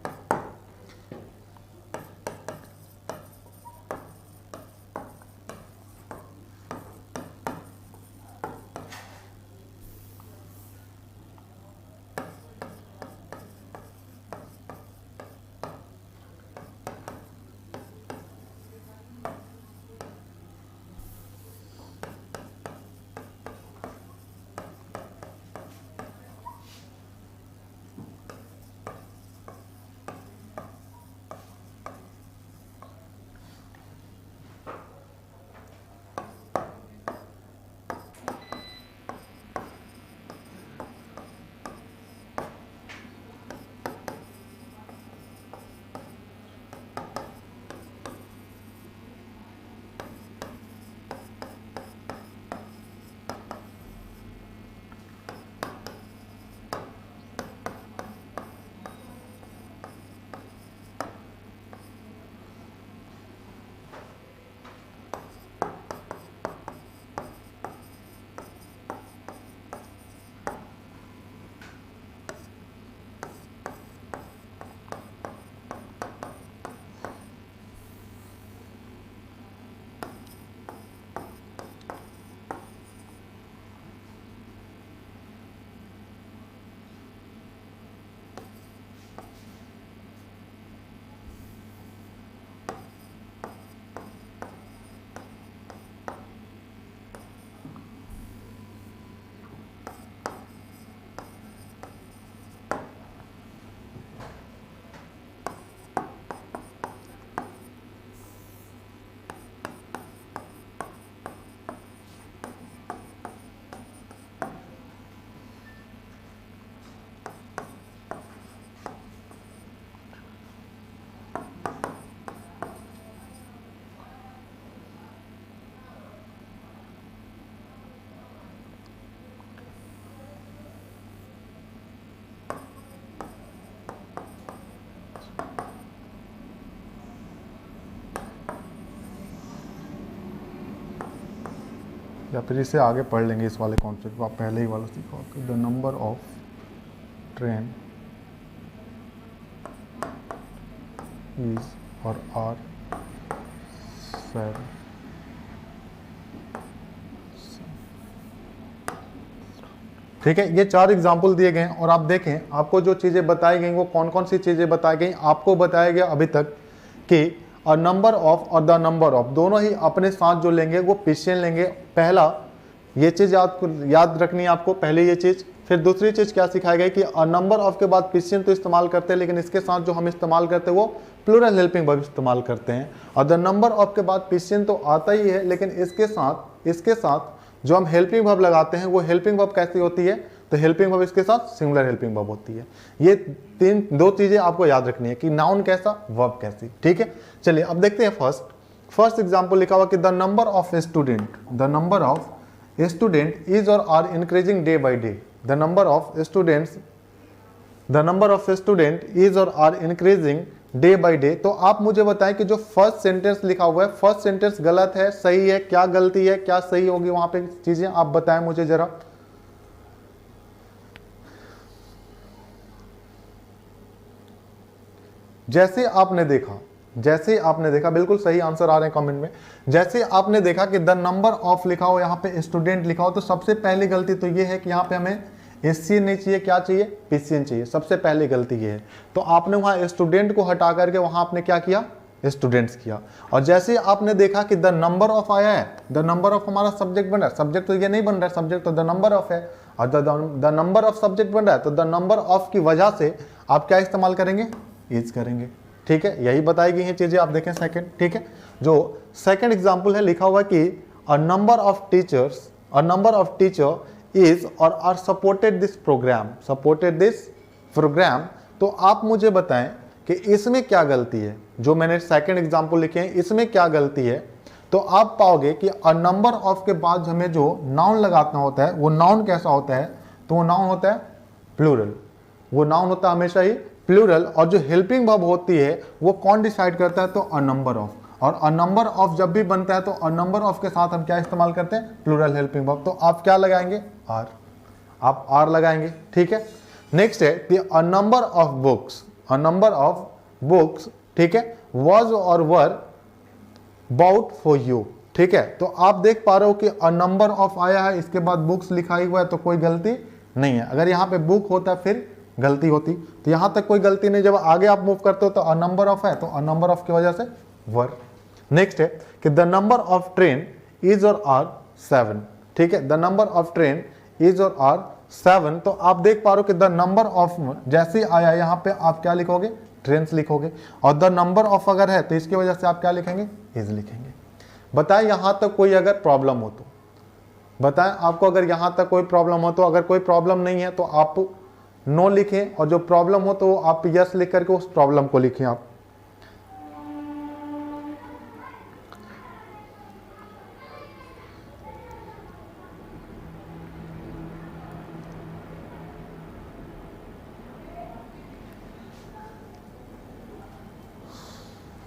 या फिर इसे आगे पढ़ लेंगे इस वाले कॉन्सेप्ट को, आप पहले ही वाला सीखा होगा। The number of train is और आर 7। ठीक है, ये 4 एग्जाम्पल दिए गए हैं और आप देखें आपको जो चीज़ें बताई गई वो कौन कौन सी चीज़ें बताई गई। आपको बताया गया अभी तक कि अ नंबर ऑफ और द नंबर ऑफ दोनों ही अपने साथ जो लेंगे वो पिशियन लेंगे। पहला ये चीज़ याद रखनी है आपको, पहले ये चीज़। फिर दूसरी चीज़ क्या सिखाई गई कि अ नंबर ऑफ के बाद पिशियन तो इस्तेमाल करते हैं, लेकिन इसके साथ जो हम इस्तेमाल करते हैं वो प्लूरल हेल्पिंग वर्ब इस्तेमाल करते हैं। और द नंबर ऑफ के बाद पिशियन तो आता ही है, लेकिन इसके साथ जो हम हेल्पिंग वर्ब लगाते हैं वो हेल्पिंग वर्ब कैसी होती है, तो हेल्पिंग वर्ब इसके साथ सिंगुलर हेल्पिंग वर्ब होती है। ये दो चीजें आपको याद रखनी है कि नाउन कैसा, वर्ब कैसी। ठीक है, चलिए अब देखते हैं फर्स्ट एग्जांपल लिखा हुआ कि the number of student is और are increasing day by day. The number of student is और are increasing day by day. तो आप मुझे बताएं कि जो फर्स्ट सेंटेंस लिखा हुआ है, फर्स्ट सेंटेंस गलत है, सही है, क्या गलती है, क्या सही होगी, वहां पे चीजें आप बताएं मुझे जरा। जैसे आपने देखा बिल्कुल सही आंसर आ रहे हैं कमेंट में। जैसे आपने देखा कि द नंबर ऑफ लिखा हो, यहाँ पे स्टूडेंट लिखा हो, तो सबसे पहली गलती तो ये है कि यहाँ पे हमें एससीएन नहीं चाहिए, क्या चाहिए, पीसीएन चाहिए। सबसे पहली गलती ये है। तो आपने वहां स्टूडेंट को हटा करके वहां आपने क्या किया, स्टूडेंट्स किया। और जैसे आपने देखा कि द नंबर ऑफ आया है, द नंबर ऑफ हमारा सब्जेक्ट बन रहा है, सब्जेक्ट तो ये नहीं बन रहा है, सब्जेक्ट तो द नंबर ऑफ है, और द नंबर ऑफ सब्जेक्ट बन रहा है, तो द नंबर ऑफ की वजह से आप क्या इस्तेमाल करेंगे, इज करेंगे। ठीक है, यही बताई गई हैं चीजें। आप देखें सेकंड, ठीक है, जो सेकंड एग्जांपल है लिखा हुआ कि a number of teacher is और आर सपोर्टेड दिस प्रोग्राम। तो आप मुझे बताएं कि इसमें क्या गलती है, जो मैंने सेकंड एग्जांपल लिखे हैं इसमें क्या गलती है। तो आप पाओगे कि अ नंबर ऑफ के बाद हमें जो नाउन लगाना होता है वो नाउन कैसा होता है, तो वो नाउन होता है प्लूरल। वो नाउन होता है हमेशा ही प्लूरल। और जो हेल्पिंग वर्ब होती है वो कौन डिसाइड करता है, तो अ नंबर ऑफ। और अ नंबर ऑफ जब भी बनता है तो अ नंबर ऑफ के साथ हम क्या इस्तेमाल करते हैं, प्लूरल हेल्पिंग वर्ब। तो आप क्या लगाएंगे, आर, आप आर लगाएंगे। ठीक है, नेक्स्ट है कि अ नंबर ऑफ बुक्स, ठीक है, वाज और वर बाउट फॉर यू। ठीक है, तो आप देख पा रहे हो कि अ नंबर ऑफ आया है, इसके बाद बुक्स लिखा ही हुआ है, तो कोई गलती नहीं है। अगर यहाँ पे बुक होता फिर गलती होती, तो यहां तक कोई गलती नहीं। जब आगे आप मूव करते हो तो अ नंबर ऑफ है, तो अ नंबर ऑफ की वजह से वर। नेक्स्ट है कि the number of train is और आर 7। ठीक है, the number of train is और आर 7। तो आप देख पा रहे हो कि द नंबर ऑफ जैसे आया यहां पे आप क्या लिखोगे, ट्रेन्स लिखोगे। और द नंबर ऑफ अगर है तो इसकी वजह से आप क्या लिखेंगे, इज लिखेंगे। बताएं यहां तक कोई अगर प्रॉब्लम हो तो बताएं, आपको अगर यहां तक कोई प्रॉब्लम हो तो। अगर कोई प्रॉब्लम नहीं है तो आप नो लिखें, और जो प्रॉब्लम हो तो आप यस लिख करके उस प्रॉब्लम को लिखें आप।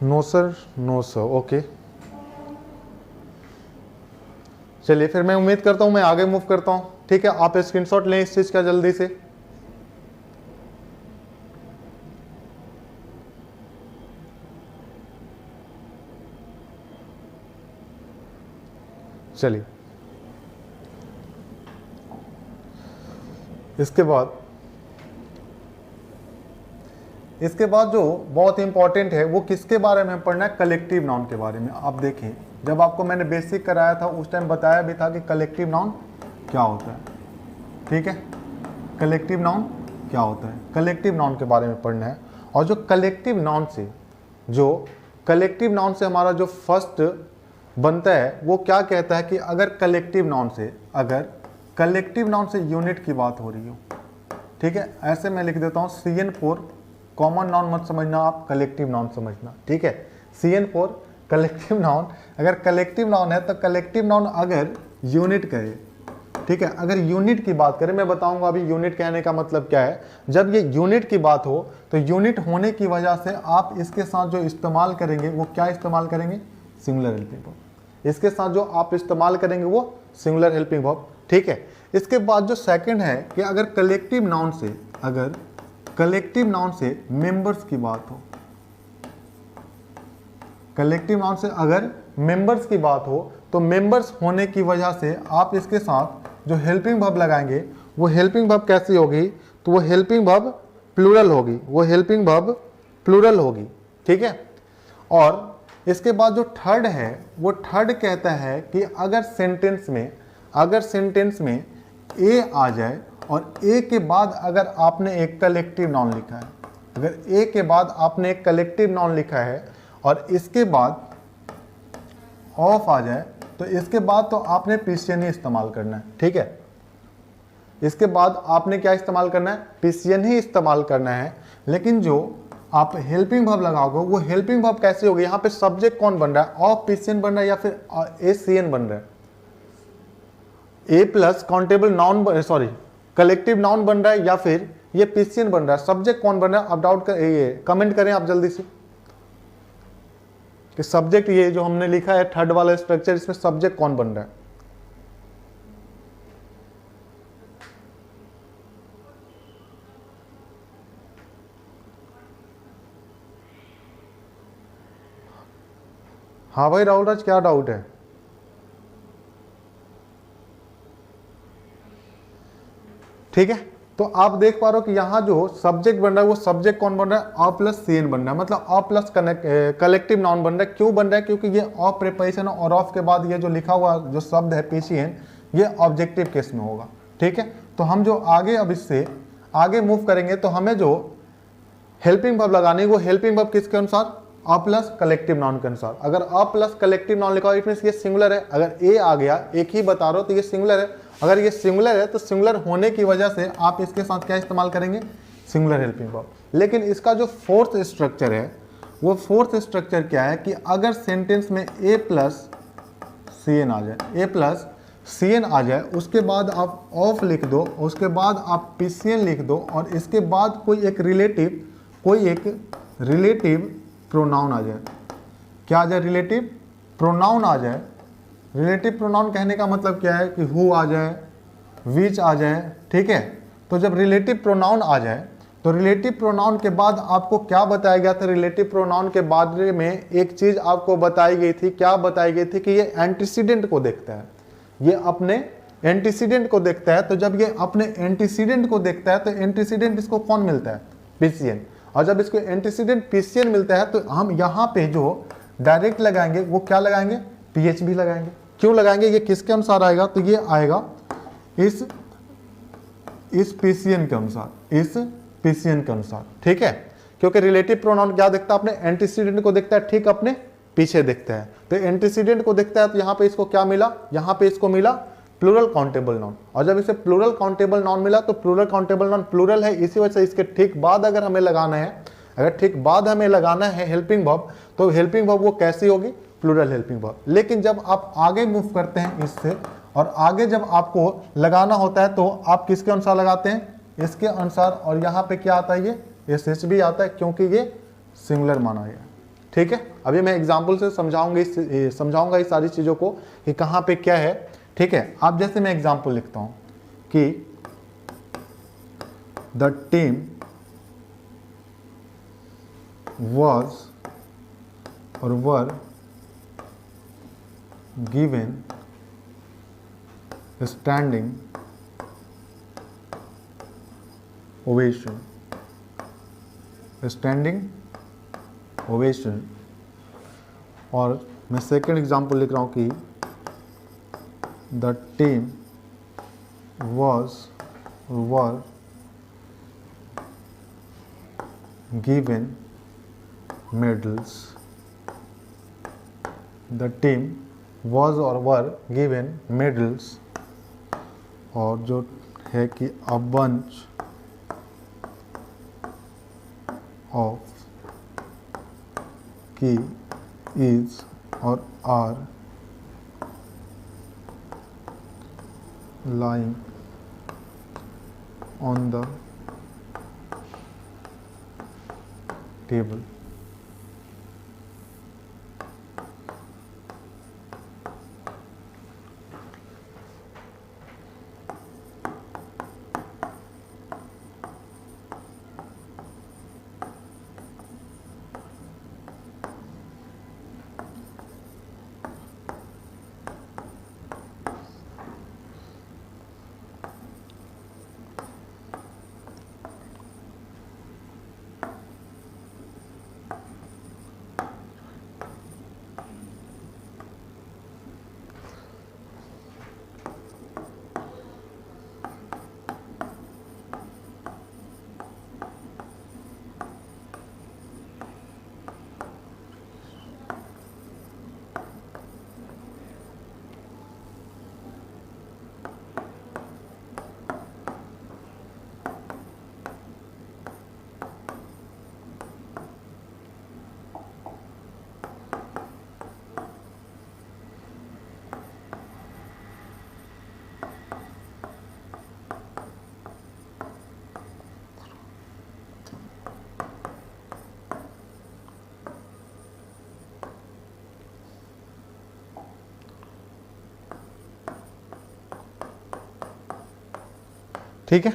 No sir, no sir, okay. चलिए फिर मैं उम्मीद करता हूं मैं आगे मूव करता हूं। ठीक है, आप स्क्रीनशॉट लें इस चीज का जल्दी से। चलिए, इसके बाद जो बहुत इंपॉर्टेंट है वो किसके बारे में पढ़ना है, कलेक्टिव नाउन के बारे में। आप देखें, जब आपको मैंने बेसिक कराया था उस टाइम बताया भी था कि कलेक्टिव नाउन क्या होता है। ठीक है, कलेक्टिव नाउन क्या होता है, कलेक्टिव नाउन के बारे में पढ़ना है। और जो कलेक्टिव नाउन से हमारा जो फर्स्ट बनता है वो क्या कहता है कि अगर कलेक्टिव नाउन से यूनिट की बात हो रही हो, ठीक है, ऐसे मैं लिख देता हूँ CN4 कॉमन नाउन मत समझना आप, कलेक्टिव नाउन समझना। ठीक है, CN4 कलेक्टिव नाउन। अगर कलेक्टिव नाउन है तो कलेक्टिव नाउन अगर यूनिट कहे, ठीक है, अगर यूनिट की बात करें, मैं बताऊंगा अभी यूनिट कहने का मतलब क्या है। जब ये यूनिट की बात हो तो यूनिट होने की वजह से आप इसके साथ जो इस्तेमाल करेंगे वो क्या इस्तेमाल करेंगे, सिंगुलर हेल्पिंग वर्ब। इसके साथ जो आप इस्तेमाल करेंगे वो सिंगुलर हेल्पिंग वर्ब, ठीक है। इसके बाद जो सेकंड है कि अगर कलेक्टिव नाउन से मेंबर्स की बात हो, कलेक्टिव नाउन से अगर मेंबर्स की बात हो तो मेंबर्स होने की वजह से आप इसके साथ जो हेल्पिंग वर्ब लगाएंगे वो हेल्पिंग वर्ब कैसी होगी, तो वो हेल्पिंग वर्ब प्लूरल होगी, वो हेल्पिंग वर्ब प्लूरल होगी, ठीक है। और इसके बाद जो थर्ड है वो थर्ड कहता है कि अगर सेंटेंस में ए आ जाए और ए के बाद अगर आपने एक कलेक्टिव नाउन लिखा है, अगर ए के बाद आपने एक कलेक्टिव नाउन लिखा है और इसके बाद ऑफ आ जाए तो इसके बाद तो आपने पीसीएन ही इस्तेमाल करना है, ठीक है। इसके बाद आपने क्या इस्तेमाल करना है, पीसीएन ही इस्तेमाल करना है। लेकिन जो आप हेल्पिंग वर्ब लगाओगे वो हेल्पिंग वर्ब कैसे होगी, यहाँ पे सब्जेक्ट कौन बन रहा है, ऑफ पीसीएन बन रहा है या फिर एसीएन बन रहा है, a plus countable noun sorry collective noun बन रहा है या फिर ये पीसीएन बन रहा है, सब्जेक्ट कौन बन रहा है, आप डाउट कर ये कमेंट करें आप जल्दी से कि सब्जेक्ट ये जो हमने लिखा है थर्ड वाला स्ट्रक्चर, इसमें सब्जेक्ट कौन बन रहा है। हाँ भाई राहुल राज, क्या डाउट है। ठीक है, तो आप देख पा रहे हो कि यहाँ जो सब्जेक्ट बन रहा है वो सब्जेक्ट कौन बन रहा है, अ प्लस सीएन बन रहा है, मतलब अ प्लस कलेक्टिव नाउन बन रहा है। क्यों बन रहा है, क्योंकि ये ऑफ प्रीपोजिशन और ऑफ के बाद ये जो लिखा हुआ जो शब्द है पीसीएन ये ऑब्जेक्टिव केस में होगा, ठीक है। तो हम जो आगे अब इससे आगे मूव करेंगे तो हमें जो हेल्पिंग वर्ब लगानी है वो हेल्पिंग वर्ब किसके अनुसार, अ प्लस कलेक्टिव नाउन के अनुसार। अगर अ प्लस कलेक्टिव नाउन लिखा हो इट मींस ये सिंगुलर है, अगर ए आ गया एक ही बता रहा हो तो ये सिंगुलर है। अगर ये सिंगुलर है तो सिंगुलर होने की वजह से आप इसके साथ क्या इस्तेमाल करेंगे, सिंगुलर हेल्पिंग वर्ब। लेकिन इसका जो फोर्थ स्ट्रक्चर है वो फोर्थ स्ट्रक्चर क्या है कि अगर सेंटेंस में ए प्लस सीएन आ जाए, ए प्लस सीएन आ जाए, उसके बाद आप ऑफ लिख दो, उसके बाद आप पीसीएन लिख दो और इसके बाद कोई एक रिलेटिव प्रोनाउन आ जाए। क्या आ जाए, रिलेटिव प्रोनाउन आ जाए। रिलेटिव प्रोनाउन कहने का मतलब क्या है कि हु आ जाए, विच आ जाए, ठीक है। तो जब रिलेटिव प्रोनाउन आ जाए तो रिलेटिव प्रोनाउन के बाद आपको क्या बताया गया था, रिलेटिव प्रोनाउन के बारे में एक चीज आपको बताई गई थी। क्या बताई गई थी कि ये एंटीसीडेंट को देखता है, ये अपने एंटीसीडेंट को देखता है। तो जब ये अपने एंटीसीडेंट को देखता है तो एंटीसीडेंट इसको कौन मिलता है, पीसीएन। और जब इसको एंटीसीडेंट पीसीएन मिलता है तो हम यहाँ पे जो डायरेक्ट लगाएंगे वो क्या लगाएंगे, पीएचबी लगाएंगे। क्यों लगाएंगे, ये किसके अनुसार आएगा, तो ये आएगा इस पीसीएन के अनुसार, इस पीसीएन के अनुसार, ठीक है। क्योंकि रिलेटिव प्रोनाउन क्या देखता है, अपने एंटीसीडेंट को देखता है, ठीक अपने पीछे देखता है। तो एंटीसीडेंट को देखता है तो यहाँ पे इसको क्या मिला, यहाँ पे इसको मिला प्लूरल काउंटेबल नाउन। और जब इसे प्लूरल काउंटेबल नाउन मिला तो प्लूरल काउंटेबल नाउन प्लूरल है, इसी वजह से इसके ठीक बाद अगर हमें लगाना है, अगर ठीक बाद हमें लगाना है हेल्पिंग वर्ब, तो हेल्पिंग वर्ब वो कैसी होगी, प्लूरल हेल्पिंग वर्ब। लेकिन जब आप आगे मूव करते हैं इससे और आगे जब आपको लगाना होता है तो आप किसके अनुसार लगाते हैं, इसके अनुसार। और यहाँ पे क्या आता है, ये एसएचबी आता है क्योंकि ये सिंगुलर माना गया, ठीक है। अभी मैं एग्जाम्पल से समझाऊंगा इस सारी चीज़ों को कि कहाँ पे क्या है, ठीक है। आप जैसे मैं एग्जाम्पल लिखता हूँ कि the team was or were given standing ovation, standing ovation। और मैं सेकेंड एग्जाम्पल लिख रहा हूँ कि the team were given medals, the team was or were given medals। और जो है कि a bunch of keys or are lying on the table। ठीक है,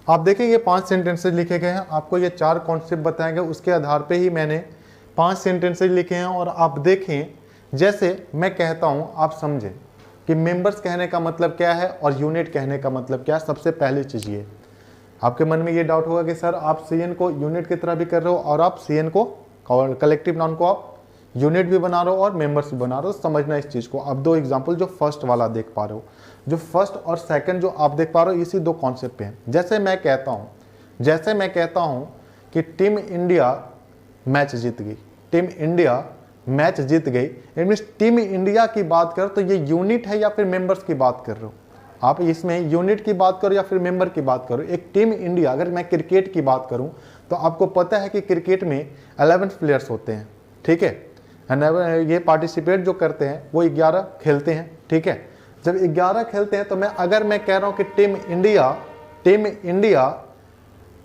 आप देखें ये 5 सेंटेंसेज लिखे गए हैं, आपको ये 4 कॉन्सेप्ट बताए गए, उसके आधार पे ही मैंने 5 सेंटेंसेज लिखे हैं। और आप देखें, जैसे मैं कहता हूँ आप समझें कि मेंबर्स कहने का मतलब क्या है और यूनिट कहने का मतलब क्या है। सबसे पहली चीज़ ये, आपके मन में ये डाउट होगा कि सर आप सीएन को यूनिट की तरह भी कर रहे हो और आप सीएन को कलेक्टिव नाउन को आप यूनिट भी बना रहे हो और मेंबर्स भी बना रहे हो। समझना इस चीज़ को। अब 2 एग्जाम्पल जो फर्स्ट वाला देख पा रहे हो, जो फर्स्ट और सेकंड जो आप देख पा रहे हो, इसी 2 कॉन्सेप्ट पे हैं। जैसे मैं कहता हूँ कि टीम इंडिया मैच जीत गई, टीम इंडिया मैच जीत गई, इट मीन्स टीम इंडिया की बात कर तो ये यूनिट है या फिर मेंबर्स की बात कर रहे हो आप, इसमें यूनिट की बात करो या फिर मेंबर की बात करो। एक टीम इंडिया, अगर मैं क्रिकेट की बात करूं तो आपको पता है कि क्रिकेट में 11 प्लेयर्स होते हैं, ठीक है, ये पार्टिसिपेट जो करते हैं वो 11 खेलते हैं, ठीक है। जब 11 खेलते हैं तो अगर मैं कह रहा हूं कि टीम इंडिया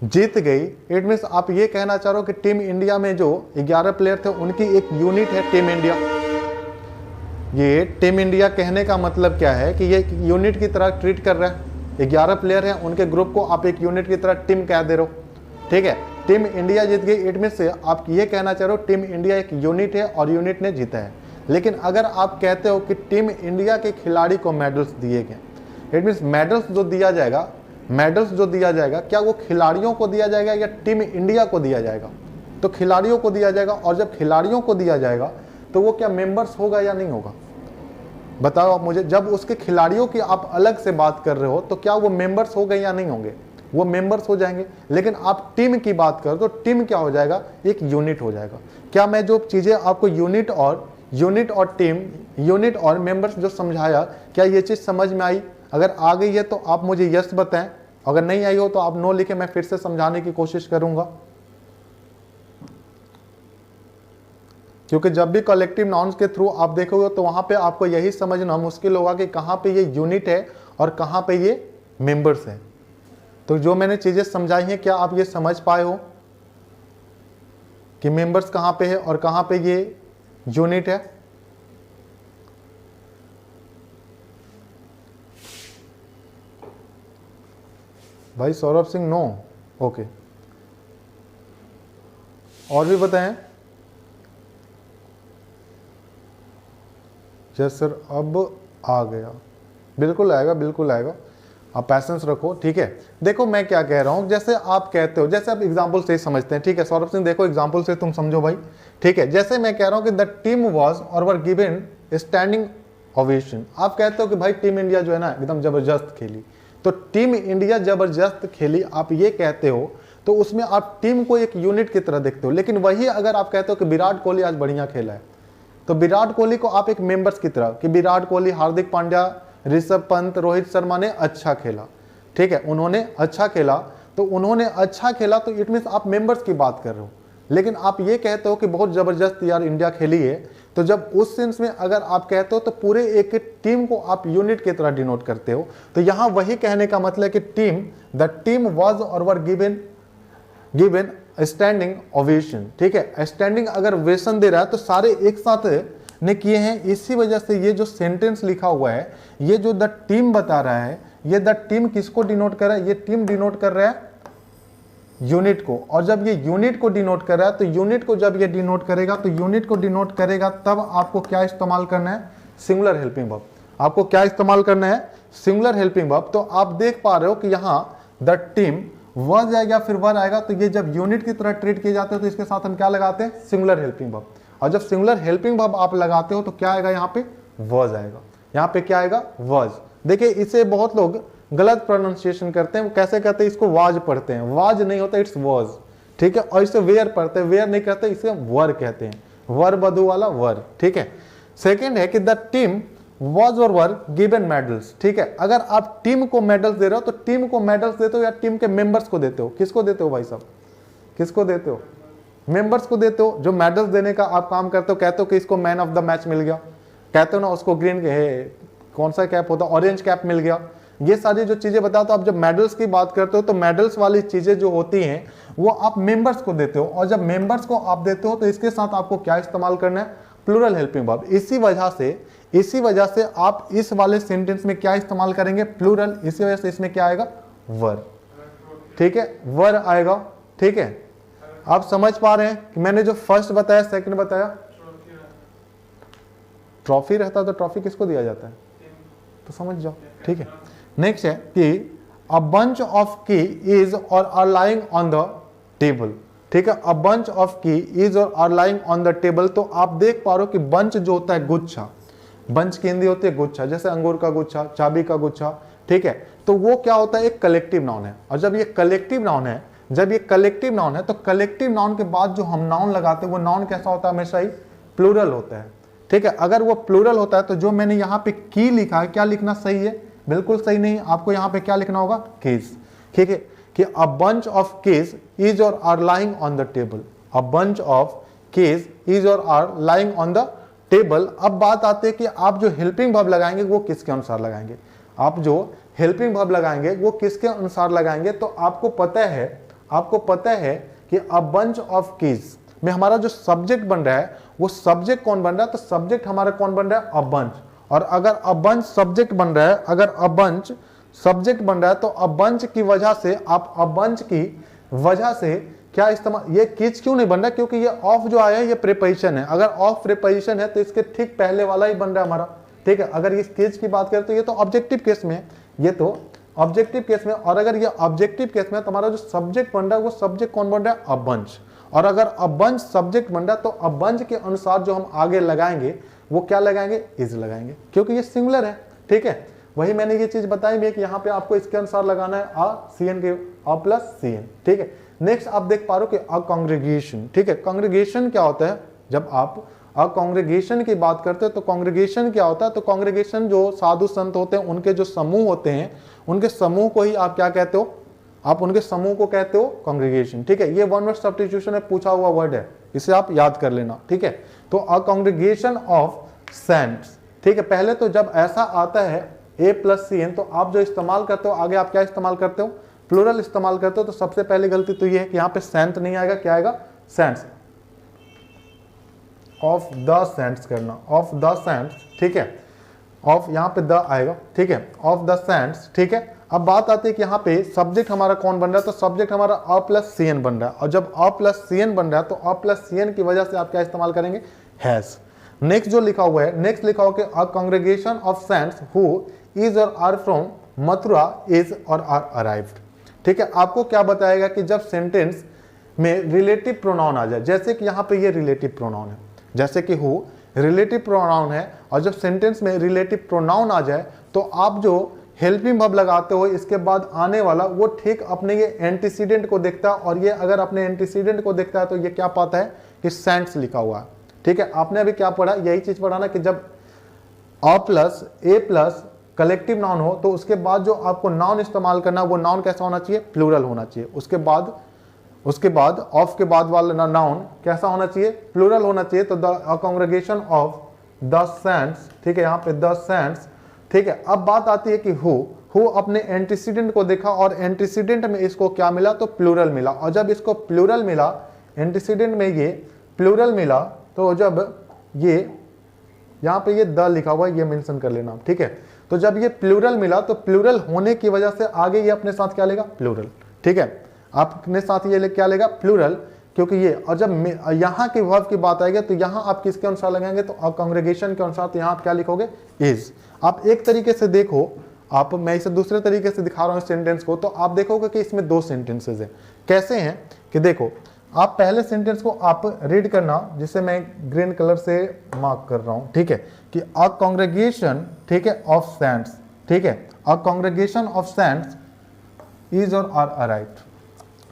जीत गई, इट मीन्स आप ये कहना चाह रहे हो कि टीम इंडिया में जो 11 प्लेयर थे उनकी एक यूनिट है टीम इंडिया। ये टीम इंडिया कहने का मतलब क्या है कि ये यूनिट की तरह ट्रीट कर रहा है। 11 प्लेयर हैं, उनके ग्रुप को आप एक यूनिट की तरह टीम कह दे रहे हो, ठीक है। टीम इंडिया जीत गई, इट मीन्स आप ये कहना चाह रहे हो टीम इंडिया एक यूनिट है और यूनिट ने जीता है। लेकिन अगर आप कहते हो कि टीम इंडिया के खिलाड़ी को मेडल्स दिए गए, इट मीन्स मेडल्स जो दिया जाएगा क्या वो खिलाड़ियों को दिया जाएगा या टीम इंडिया को दिया जाएगा? तो खिलाड़ियों को दिया जाएगा। और जब खिलाड़ियों को दिया जाएगा तो वो क्या मेंबर्स होगा या नहीं होगा? बताओ आप मुझे। जब उसके खिलाड़ियों की आप अलग से बात कर रहे हो तो क्या वो मेंबर्स हो गए या नहीं होंगे? वो मेंबर्स हो जाएंगे। लेकिन आप टीम की बात करो तो टीम क्या हो जाएगा? एक यूनिट हो जाएगा। क्या मैं जो चीजें आपको यूनिट और टीम, यूनिट और मेंबर्स जो समझाया, क्या ये चीज समझ में आई? अगर आ गई है तो आप मुझे यस बताएं, अगर नहीं आई हो तो आप नो लिखें, मैं फिर से समझाने की कोशिश करूंगा। क्योंकि जब भी कलेक्टिव नाउन्स के थ्रू आप देखोगे तो वहां पे आपको यही समझना मुश्किल होगा कि कहां पे ये यूनिट है और कहां पे ये मेंबर्स है। तो जो मैंने चीजें समझाई हैं, क्या आप ये समझ पाए हो कि मेंबर्स कहां पे है और कहां पे ये यूनिट है? भाई सौरभ सिंह नो, ओके। और भी बताएं। यस सर, अब आ गया। बिल्कुल आएगा, बिल्कुल आएगा, आप पैसेंस रखो, ठीक है। देखो मैं क्या कह रहा हूं, जैसे आप कहते हो, जैसे आप एग्जांपल से समझते हैं, ठीक है। सौरभ सिंह देखो एग्जांपल से तुम समझो भाई, ठीक है। जैसे मैं कह रहा हूं कि द टीम वाज और वर गिवन स्टैंडिंग ओवेशन। आप कहते हो कि भाई टीम इंडिया जो है ना एकदम जबरदस्त खेली, तो टीम इंडिया जबरदस्त खेली आप ये कहते हो तो उसमें आप टीम को एक यूनिट की तरह देखते हो। लेकिन वही अगर आप कहते हो कि विराट कोहली आज बढ़िया खेला है, तो विराट कोहली को आप एक मेंबर्स की तरह, कि विराट कोहली, हार्दिक पांड्या, ऋषभ पंत, रोहित शर्मा ने अच्छा खेला, ठीक है, उन्होंने अच्छा खेला, तो इट मीन्स आप मेंबर्स की बात कर रहे हो। लेकिन आप ये कहते हो कि बहुत जबरदस्त यार इंडिया खेली है, तो जब उस सेंस में अगर आप कहते हो तो पूरे एक टीम को आप यूनिट की तरह डिनोट करते हो। तो यहां वही कहने का मतलब है कि द टीम वाज और वर गिवन स्टैंडिंग ओवेशन, ठीक है। स्टैंडिंग अगर ओवेशन दे रहा है तो सारे एक साथ ने किए हैं। इसी वजह से ये जो सेंटेंस लिखा हुआ है, ये जो द टीम बता रहा है, ये द टीम किसको डिनोट कर रहा है? ये टीम डिनोट कर रहा है यूनिट को। और जब ये यूनिट को डिनोट कर रहा है तो यूनिट को जब ये डिनोट करेगा तब आपको क्या इस्तेमाल करना है? Singular helping verb. आपको क्या इस्तेमाल करना है? Singular helping verb. तो आप देख पा रहे हो कि यहां द टीम वाज आएगा, फिर वर आएगा, तो ये जब यूनिट की तरह ट्रीट किए जाते हैं तो इसके साथ हम क्या लगाते हैं? Singular helping verb. और जब सिंगुलर हेल्पिंग वर्ब आप लगाते हो तो क्या आएगा? यहाँ पे वाज आएगा। यहाँ पे क्या आएगा? वाज। देखिए इसे बहुत लोग गलत प्रोनाउंसिएशन करते हैं। वो कैसे कहते हैं? इसको वाज पढ़ते हैं, वाज नहीं होता, इट्स वाज, ठीक है। और इसे वेयर पढ़ते हैं, वेयर नहीं कहते, इसे वर कहते हैं, वर बधु वाला वर, ठीक है। सेकेंड है कि द टीम वाज और वर गिवन मेडल्स, ठीक है। अगर आप टीम को मेडल्स दे रहे हो तो टीम को मेडल्स देते हो या टीम के मेंबर्स को देते हो? किसको देते हो भाई साहब? किसको देते हो? मेंबर्स को देते हो। जो मेडल्स देने का आप काम करते हो, कहते हो कि इसको मैन ऑफ द मैच मिल गया, कहते हो ना, उसको ग्रीन कौन सा कैप होता है, ऑरेंज कैप मिल गया। ये सारी जो चीजें बताओ, तो आप जब मेडल्स की बात करते हो तो मेडल्स वाली चीजें जो होती हैं वो आप मेंबर्स को देते हो। और जब मेंबर्स को आप देते हो तो इसके साथ आपको क्या इस्तेमाल करना है? Plural helping verb. इसी वजह से आप इस वाले सेंटेंस में क्या इस्तेमाल करेंगे? प्लूरल। इसी वजह से इसमें क्या आएगा? वर, ठीक है, वर आएगा, ठीक है। आप समझ पा रहे हैं कि मैंने जो फर्स्ट बताया सेकंड बताया, ट्रॉफी रहता तो ट्रॉफी किसको दिया जाता है, तो समझ जाओ, ठीक है। नेक्स्ट है कि a bunch of key is और are lying on the table, ठीक है। A bunch of key is और are lying on the table, तो आप देख पा रहे हो कि बंच जो होता है गुच्छा, बंच की हिंदी होती है गुच्छा, जैसे अंगूर का गुच्छा, चाबी का गुच्छा, ठीक है। तो वो क्या होता है, एक कलेक्टिव नाउन है। और जब ये कलेक्टिव नाउन है, जब ये कलेक्टिव नाउन है, तो कलेक्टिव नाउन के बाद जो हम नाउन लगाते हैं वो नाउन कैसा होता है, हमेशा ही प्लूरल होता है, ठीक है। अगर वो प्लूरल होता है तो जो मैंने यहाँ पे की लिखा है, क्या लिखना सही है, बिल्कुल सही नहीं। आपको यहाँ पे क्या लिखना होगा, कीज, ठीक है, कि a bunch of keys is और are lying on the table, a bunch of keys is और are lying on the table. अब बात आती है कि आप जो हेल्पिंग वर्ब लगाएंगे वो किसके अनुसार लगाएंगे, आप जो हेल्पिंग वर्ब लगाएंगे वो किसके अनुसार लगाएंगे। तो आपको पता है कि अ बंच ऑफ कीज में हमारा जो सब्जेक्ट बन रहा है वो सब्जेक्ट कौन बन रहा है, तो सब्जेक्ट हमारा कौन बन रहा है, अ बंच। और अगर अ बंच सब्जेक्ट बन रहा है, अगर अ बंच सब्जेक्ट बन रहा है, तो अ बंच की वजह से आप अ बंच की वजह से क्या इस्तेमाल, ये कीज क्यों नहीं बन रहा है, क्योंकि ये ऑफ जो आया है ये प्रीपोजिशन है। अगर ऑफ प्रीपोजिशन है तो इसके ठीक पहले वाला ही बन रहा है हमारा, ठीक है। अगर इस कीज की बात करें तो ये तो ऑब्जेक्टिव केस में है, ये तो ऑब्जेक्टिव केस में। और अगर ये ऑब्जेक्टिव केस में तो हमारा जो सब्जेक्ट बन रहा है वो सब्जेक्ट कौन बन रहा है, अ बंच। और अगर अ बंच सब्जेक्ट बन रहा है तो अ बंच के अनुसार जो हम आगे लगाएंगे वो क्या लगाएंगे, इज लगाएंगे, क्योंकि ये सिंगुलर है, ठीक है। वही मैंने ये चीज बताई भी कि यहाँ पे आपको इसके अनुसार लगाना है अ सी एन के, अ प्लस सी एन, ठीक है। नेक्स्ट आप देख पा रहे हो कि अ कांग्रीगेशन, ठीक है। कांग्रीगेशन क्या होता है, जब आप अ कांग्रीगेशन की बात करते हैं तो कांग्रीगेशन क्या होता है, तो कांग्रीगेशन जो साधु संत होते हैं उनके जो समूह होते हैं, उनके समूह को ही आप क्या कहते हो, आप उनके समूह को कहते हो कांग्रीगेशन, ठीक है। ये वन वर्ड सब्स्टिट्यूशन में पूछा हुआ वर्ड है, इसे आप याद कर लेना, ठीक है। तो अ कांग्रीगेशन ऑफ सेंट्स, ठीक है। पहले तो जब ऐसा आता है ए प्लस सी एन, तो आप जो इस्तेमाल करते हो आगे आप क्या इस्तेमाल करते हो, प्लूरल इस्तेमाल करते हो। तो सबसे पहली गलती तो ये है कि यहाँ पे सेंट नहीं आएगा, क्या आएगा, सेंट्स, ऑफ द सेंट्स करना, ऑफ द सेंट्स, ठीक है। ऑफ यहाँ पे द आएगा, ठीक है, ऑफ द सेंट्स, ठीक है। अब बात आती है कि यहाँ पे सब्जेक्ट हमारा कौन बन रहा है, तो सब्जेक्ट हमारा अ प्लस सी एन बन रहा है। और जब अ प्लस सी एन बन रहा है तो अ प्लस सी एन की वजह से आप क्या इस्तेमाल करेंगे, हैज। नेक्स्ट जो लिखा हुआ है, नेक्स्ट लिखा हुआ कि a congregation of saints who is और आर फ्रॉम मथुरा इज और आर अराइव्ड, ठीक है। आपको क्या बताएगा कि जब सेंटेंस में रिलेटिव प्रोनाउन आ जाए, जैसे कि यहाँ पे ये रिलेटिव प्रोनाउन है, जैसे कि हु रिलेटिव प्रोनाउन है, और जब सेंटेंस में रिलेटिव प्रोनाउन आ जाए तो आप जो हेल्पिंग वर्ब लगाते हो इसके बाद आने वाला वो ठीक अपने ये एंटीसीडेंट को देखता है, और ये अगर अपने एंटीसीडेंट को देखता है तो ये क्या पाता है कि सेंट्स लिखा हुआ है, ठीक है। आपने अभी क्या पढ़ा, यही चीज पढ़ा ना कि जब अ प्लस ए प्लस कलेक्टिव नाउन हो तो उसके बाद जो आपको नाउन इस्तेमाल करना वो नाउन कैसा होना चाहिए, प्लूरल होना चाहिए। उसके बाद ऑफ के बाद वाला नाउन कैसा होना चाहिए, प्लूरल होना चाहिए। तो the congregation of the saints, ठीक है, यहाँ पे द सेंट्स, ठीक है। अब बात आती है कि हु अपने एंटीसीडेंट को देखा और एंटीसीडेंट में इसको क्या मिला, तो प्लूरल मिला। और जब इसको प्लूरल मिला, एंटीसीडेंट में ये प्लूरल मिला, तो जब ये यहाँ पे ये द लिखा हुआ है ये मेंशन कर लेना, ठीक है। तो जब ये प्लूरल मिला तो प्लूरल होने की वजह से आगे ये अपने साथ क्या लेगा, प्लूरल, ठीक है। अपने साथ ये क्या लेगा, प्लूरल, क्योंकि ये। और जब यहाँ की वर्ब की बात आएगी तो यहाँ आप किसके अनुसार लगाएंगे, तो कांग्रीगेशन के अनुसार। तो यहाँ आप क्या लिखोगे, इज। आप एक तरीके से देखो, आप, मैं इसे दूसरे तरीके से दिखा रहा हूँ सेंटेंस को, तो आप देखोगे कि इसमें दो सेंटेंसेस हैं। कैसे हैं कि देखो, आप पहले सेंटेंस को आप रीड करना, जिसे मैं ग्रीन कलर से मार्क कर रहा हूं, ठीक है, कि अ कांग्रीगेशन, ठीक है, ऑफ सेंट्स, ठीक है, अ कांग्रीगेशन ऑफ सेंट्स इज और आर अराइव्ड,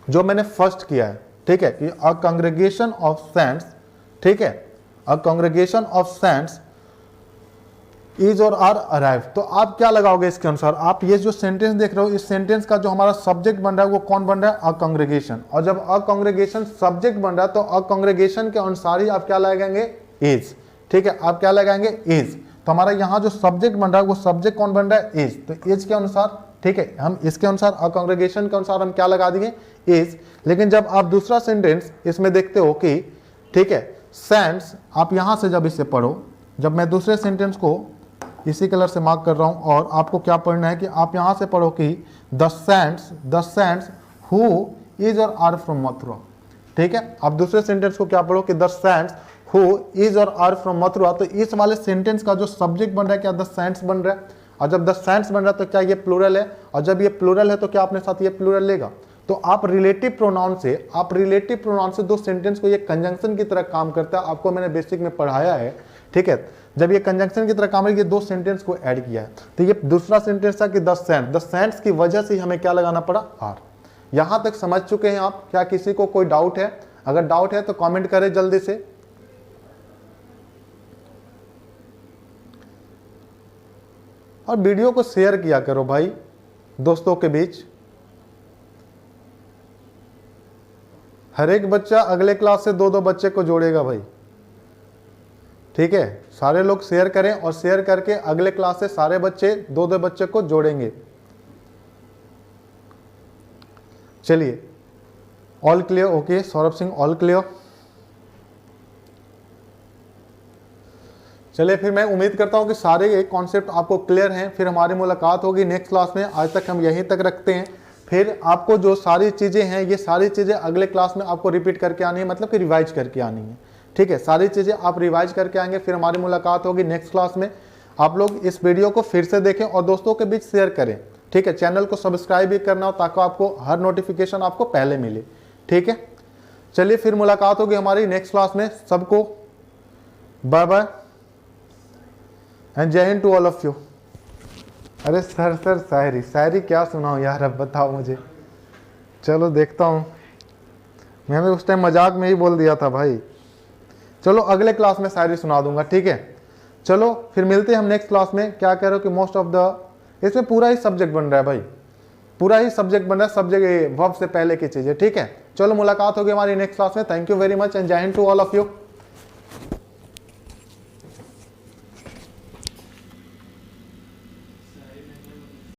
जो मैंने फर्स्ट किया है, ठीक है, कि अ कांग्रीगेशन ऑफ सेंट्स, ठीक है, अ कांग्रीगेशन ऑफ सेंट्स इज और आर अराइव। तो आप क्या लगाओगे इसके अनुसार, आप ये जो सेंटेंस देख रहे हो, इस सेंटेंस का जो हमारा सब्जेक्ट बन रहा है वो कौन बन रहा है, अ कांग्रीगेशन। और जब अ कांग्रीगेशन सब्जेक्ट बन रहा है तो अ कांग्रीगेशन के अनुसार ही आप क्या लगाएंगे, इज, ठीक है, आप क्या लगाएंगे, इज। तो हमारा यहाँ जो सब्जेक्ट बन रहा है वो सब्जेक्ट कौन बन रहा है, इज। तो इज के अनुसार, ठीक है, हम इसके अनुसार अ कांग्रीगेशन के अनुसार हम क्या लगा दिए, इज। लेकिन जब आप दूसरा सेंटेंस इसमें देखते हो कि, ठीक है, सेंट्स, आप यहाँ से जब इसे पढ़ो, जब मैं दूसरे सेंटेंस को इसी कलर से मार्क कर रहा हूँ। और आपको क्या पढ़ना है कि आप यहाँ से पढ़ो कि द सेंट्स हु इज और आर फ्रॉम मथुरा। ठीक है, आप दूसरे सेंटेंस को क्या पढ़ो कि द सेंट्स हु इज और आर फ्रॉम मथुरा। तो इस वाले सेंटेंस का जो सब्जेक्ट बन रहा है क्या द सेंट्स बन रहा है, और जब द सेंट्स बन रहा है तो क्या ये प्लूरल है, और जब ये प्लूरल है तो क्या अपने साथ ये प्लूरल लेगा। तो आप रिलेटिव प्रोनाउन से दो सेंटेंस को ये कंजंक्शन की तरह काम करता है, आपको मैंने बेसिक में पढ़ाया है। ठीक है, जब ये कंजंक्शन की तरह काम है, ये दो सेंटेंस को ऐड किया है। तो ये दूसरा सेंटेंस था कि द सेंट्स की वजह से हमें क्या लगाना पड़ा, आर। यहां तक समझ चुके हैं आप? क्या किसी को कोई डाउट है? अगर डाउट है तो कमेंट करें जल्दी से। और वीडियो को शेयर किया करो भाई दोस्तों के बीच। हर एक बच्चा अगले क्लास से 2-2 बच्चे को जोड़ेगा भाई। ठीक है, सारे लोग शेयर करें और शेयर करके अगले क्लास से सारे बच्चे 2-2 बच्चे को जोड़ेंगे। चलिए, all clear? Okay, Saurabh Singh all clear. चलिए, फिर मैं उम्मीद करता हूं कि सारे कॉन्सेप्ट आपको क्लियर हैं। फिर हमारी मुलाकात होगी नेक्स्ट क्लास में। आज तक हम यहीं तक रखते हैं। फिर आपको जो सारी चीज़ें हैं, ये सारी चीज़ें अगले क्लास में आपको रिपीट करके आनी है, मतलब कि रिवाइज करके आनी है। ठीक है, सारी चीज़ें आप रिवाइज करके आएंगे। फिर हमारी मुलाकात होगी नेक्स्ट क्लास में। आप लोग इस वीडियो को फिर से देखें और दोस्तों के बीच शेयर करें। ठीक है, चैनल को सब्सक्राइब भी करना हो ताकि आपको हर नोटिफिकेशन आपको पहले मिले। ठीक है, चलिए फिर मुलाकात होगी हमारी नेक्स्ट क्लास में। सबको बाय बाय एंड जय हिंद टू ऑल ऑफ यू। अरे सर शायरी क्या सुनाऊं यार, अब बताओ मुझे। चलो देखता हूँ, मैंने उस टाइम मजाक में ही बोल दिया था भाई। चलो अगले क्लास में शायरी सुना दूंगा। ठीक है, चलो फिर मिलते हैं हम नेक्स्ट क्लास में। क्या कह रहे हो कि मोस्ट ऑफ द, इसमें पूरा ही सब्जेक्ट बन रहा है भाई, पूरा ही सब्जेक्ट बन रहा है, सब्जेक्ट वर्ब से पहले की चीजें। ठीक है, चलो मुलाकात होगी हमारी नेक्स्ट क्लास में। Thank you very much and जय हिंद टू ऑल ऑफ यू।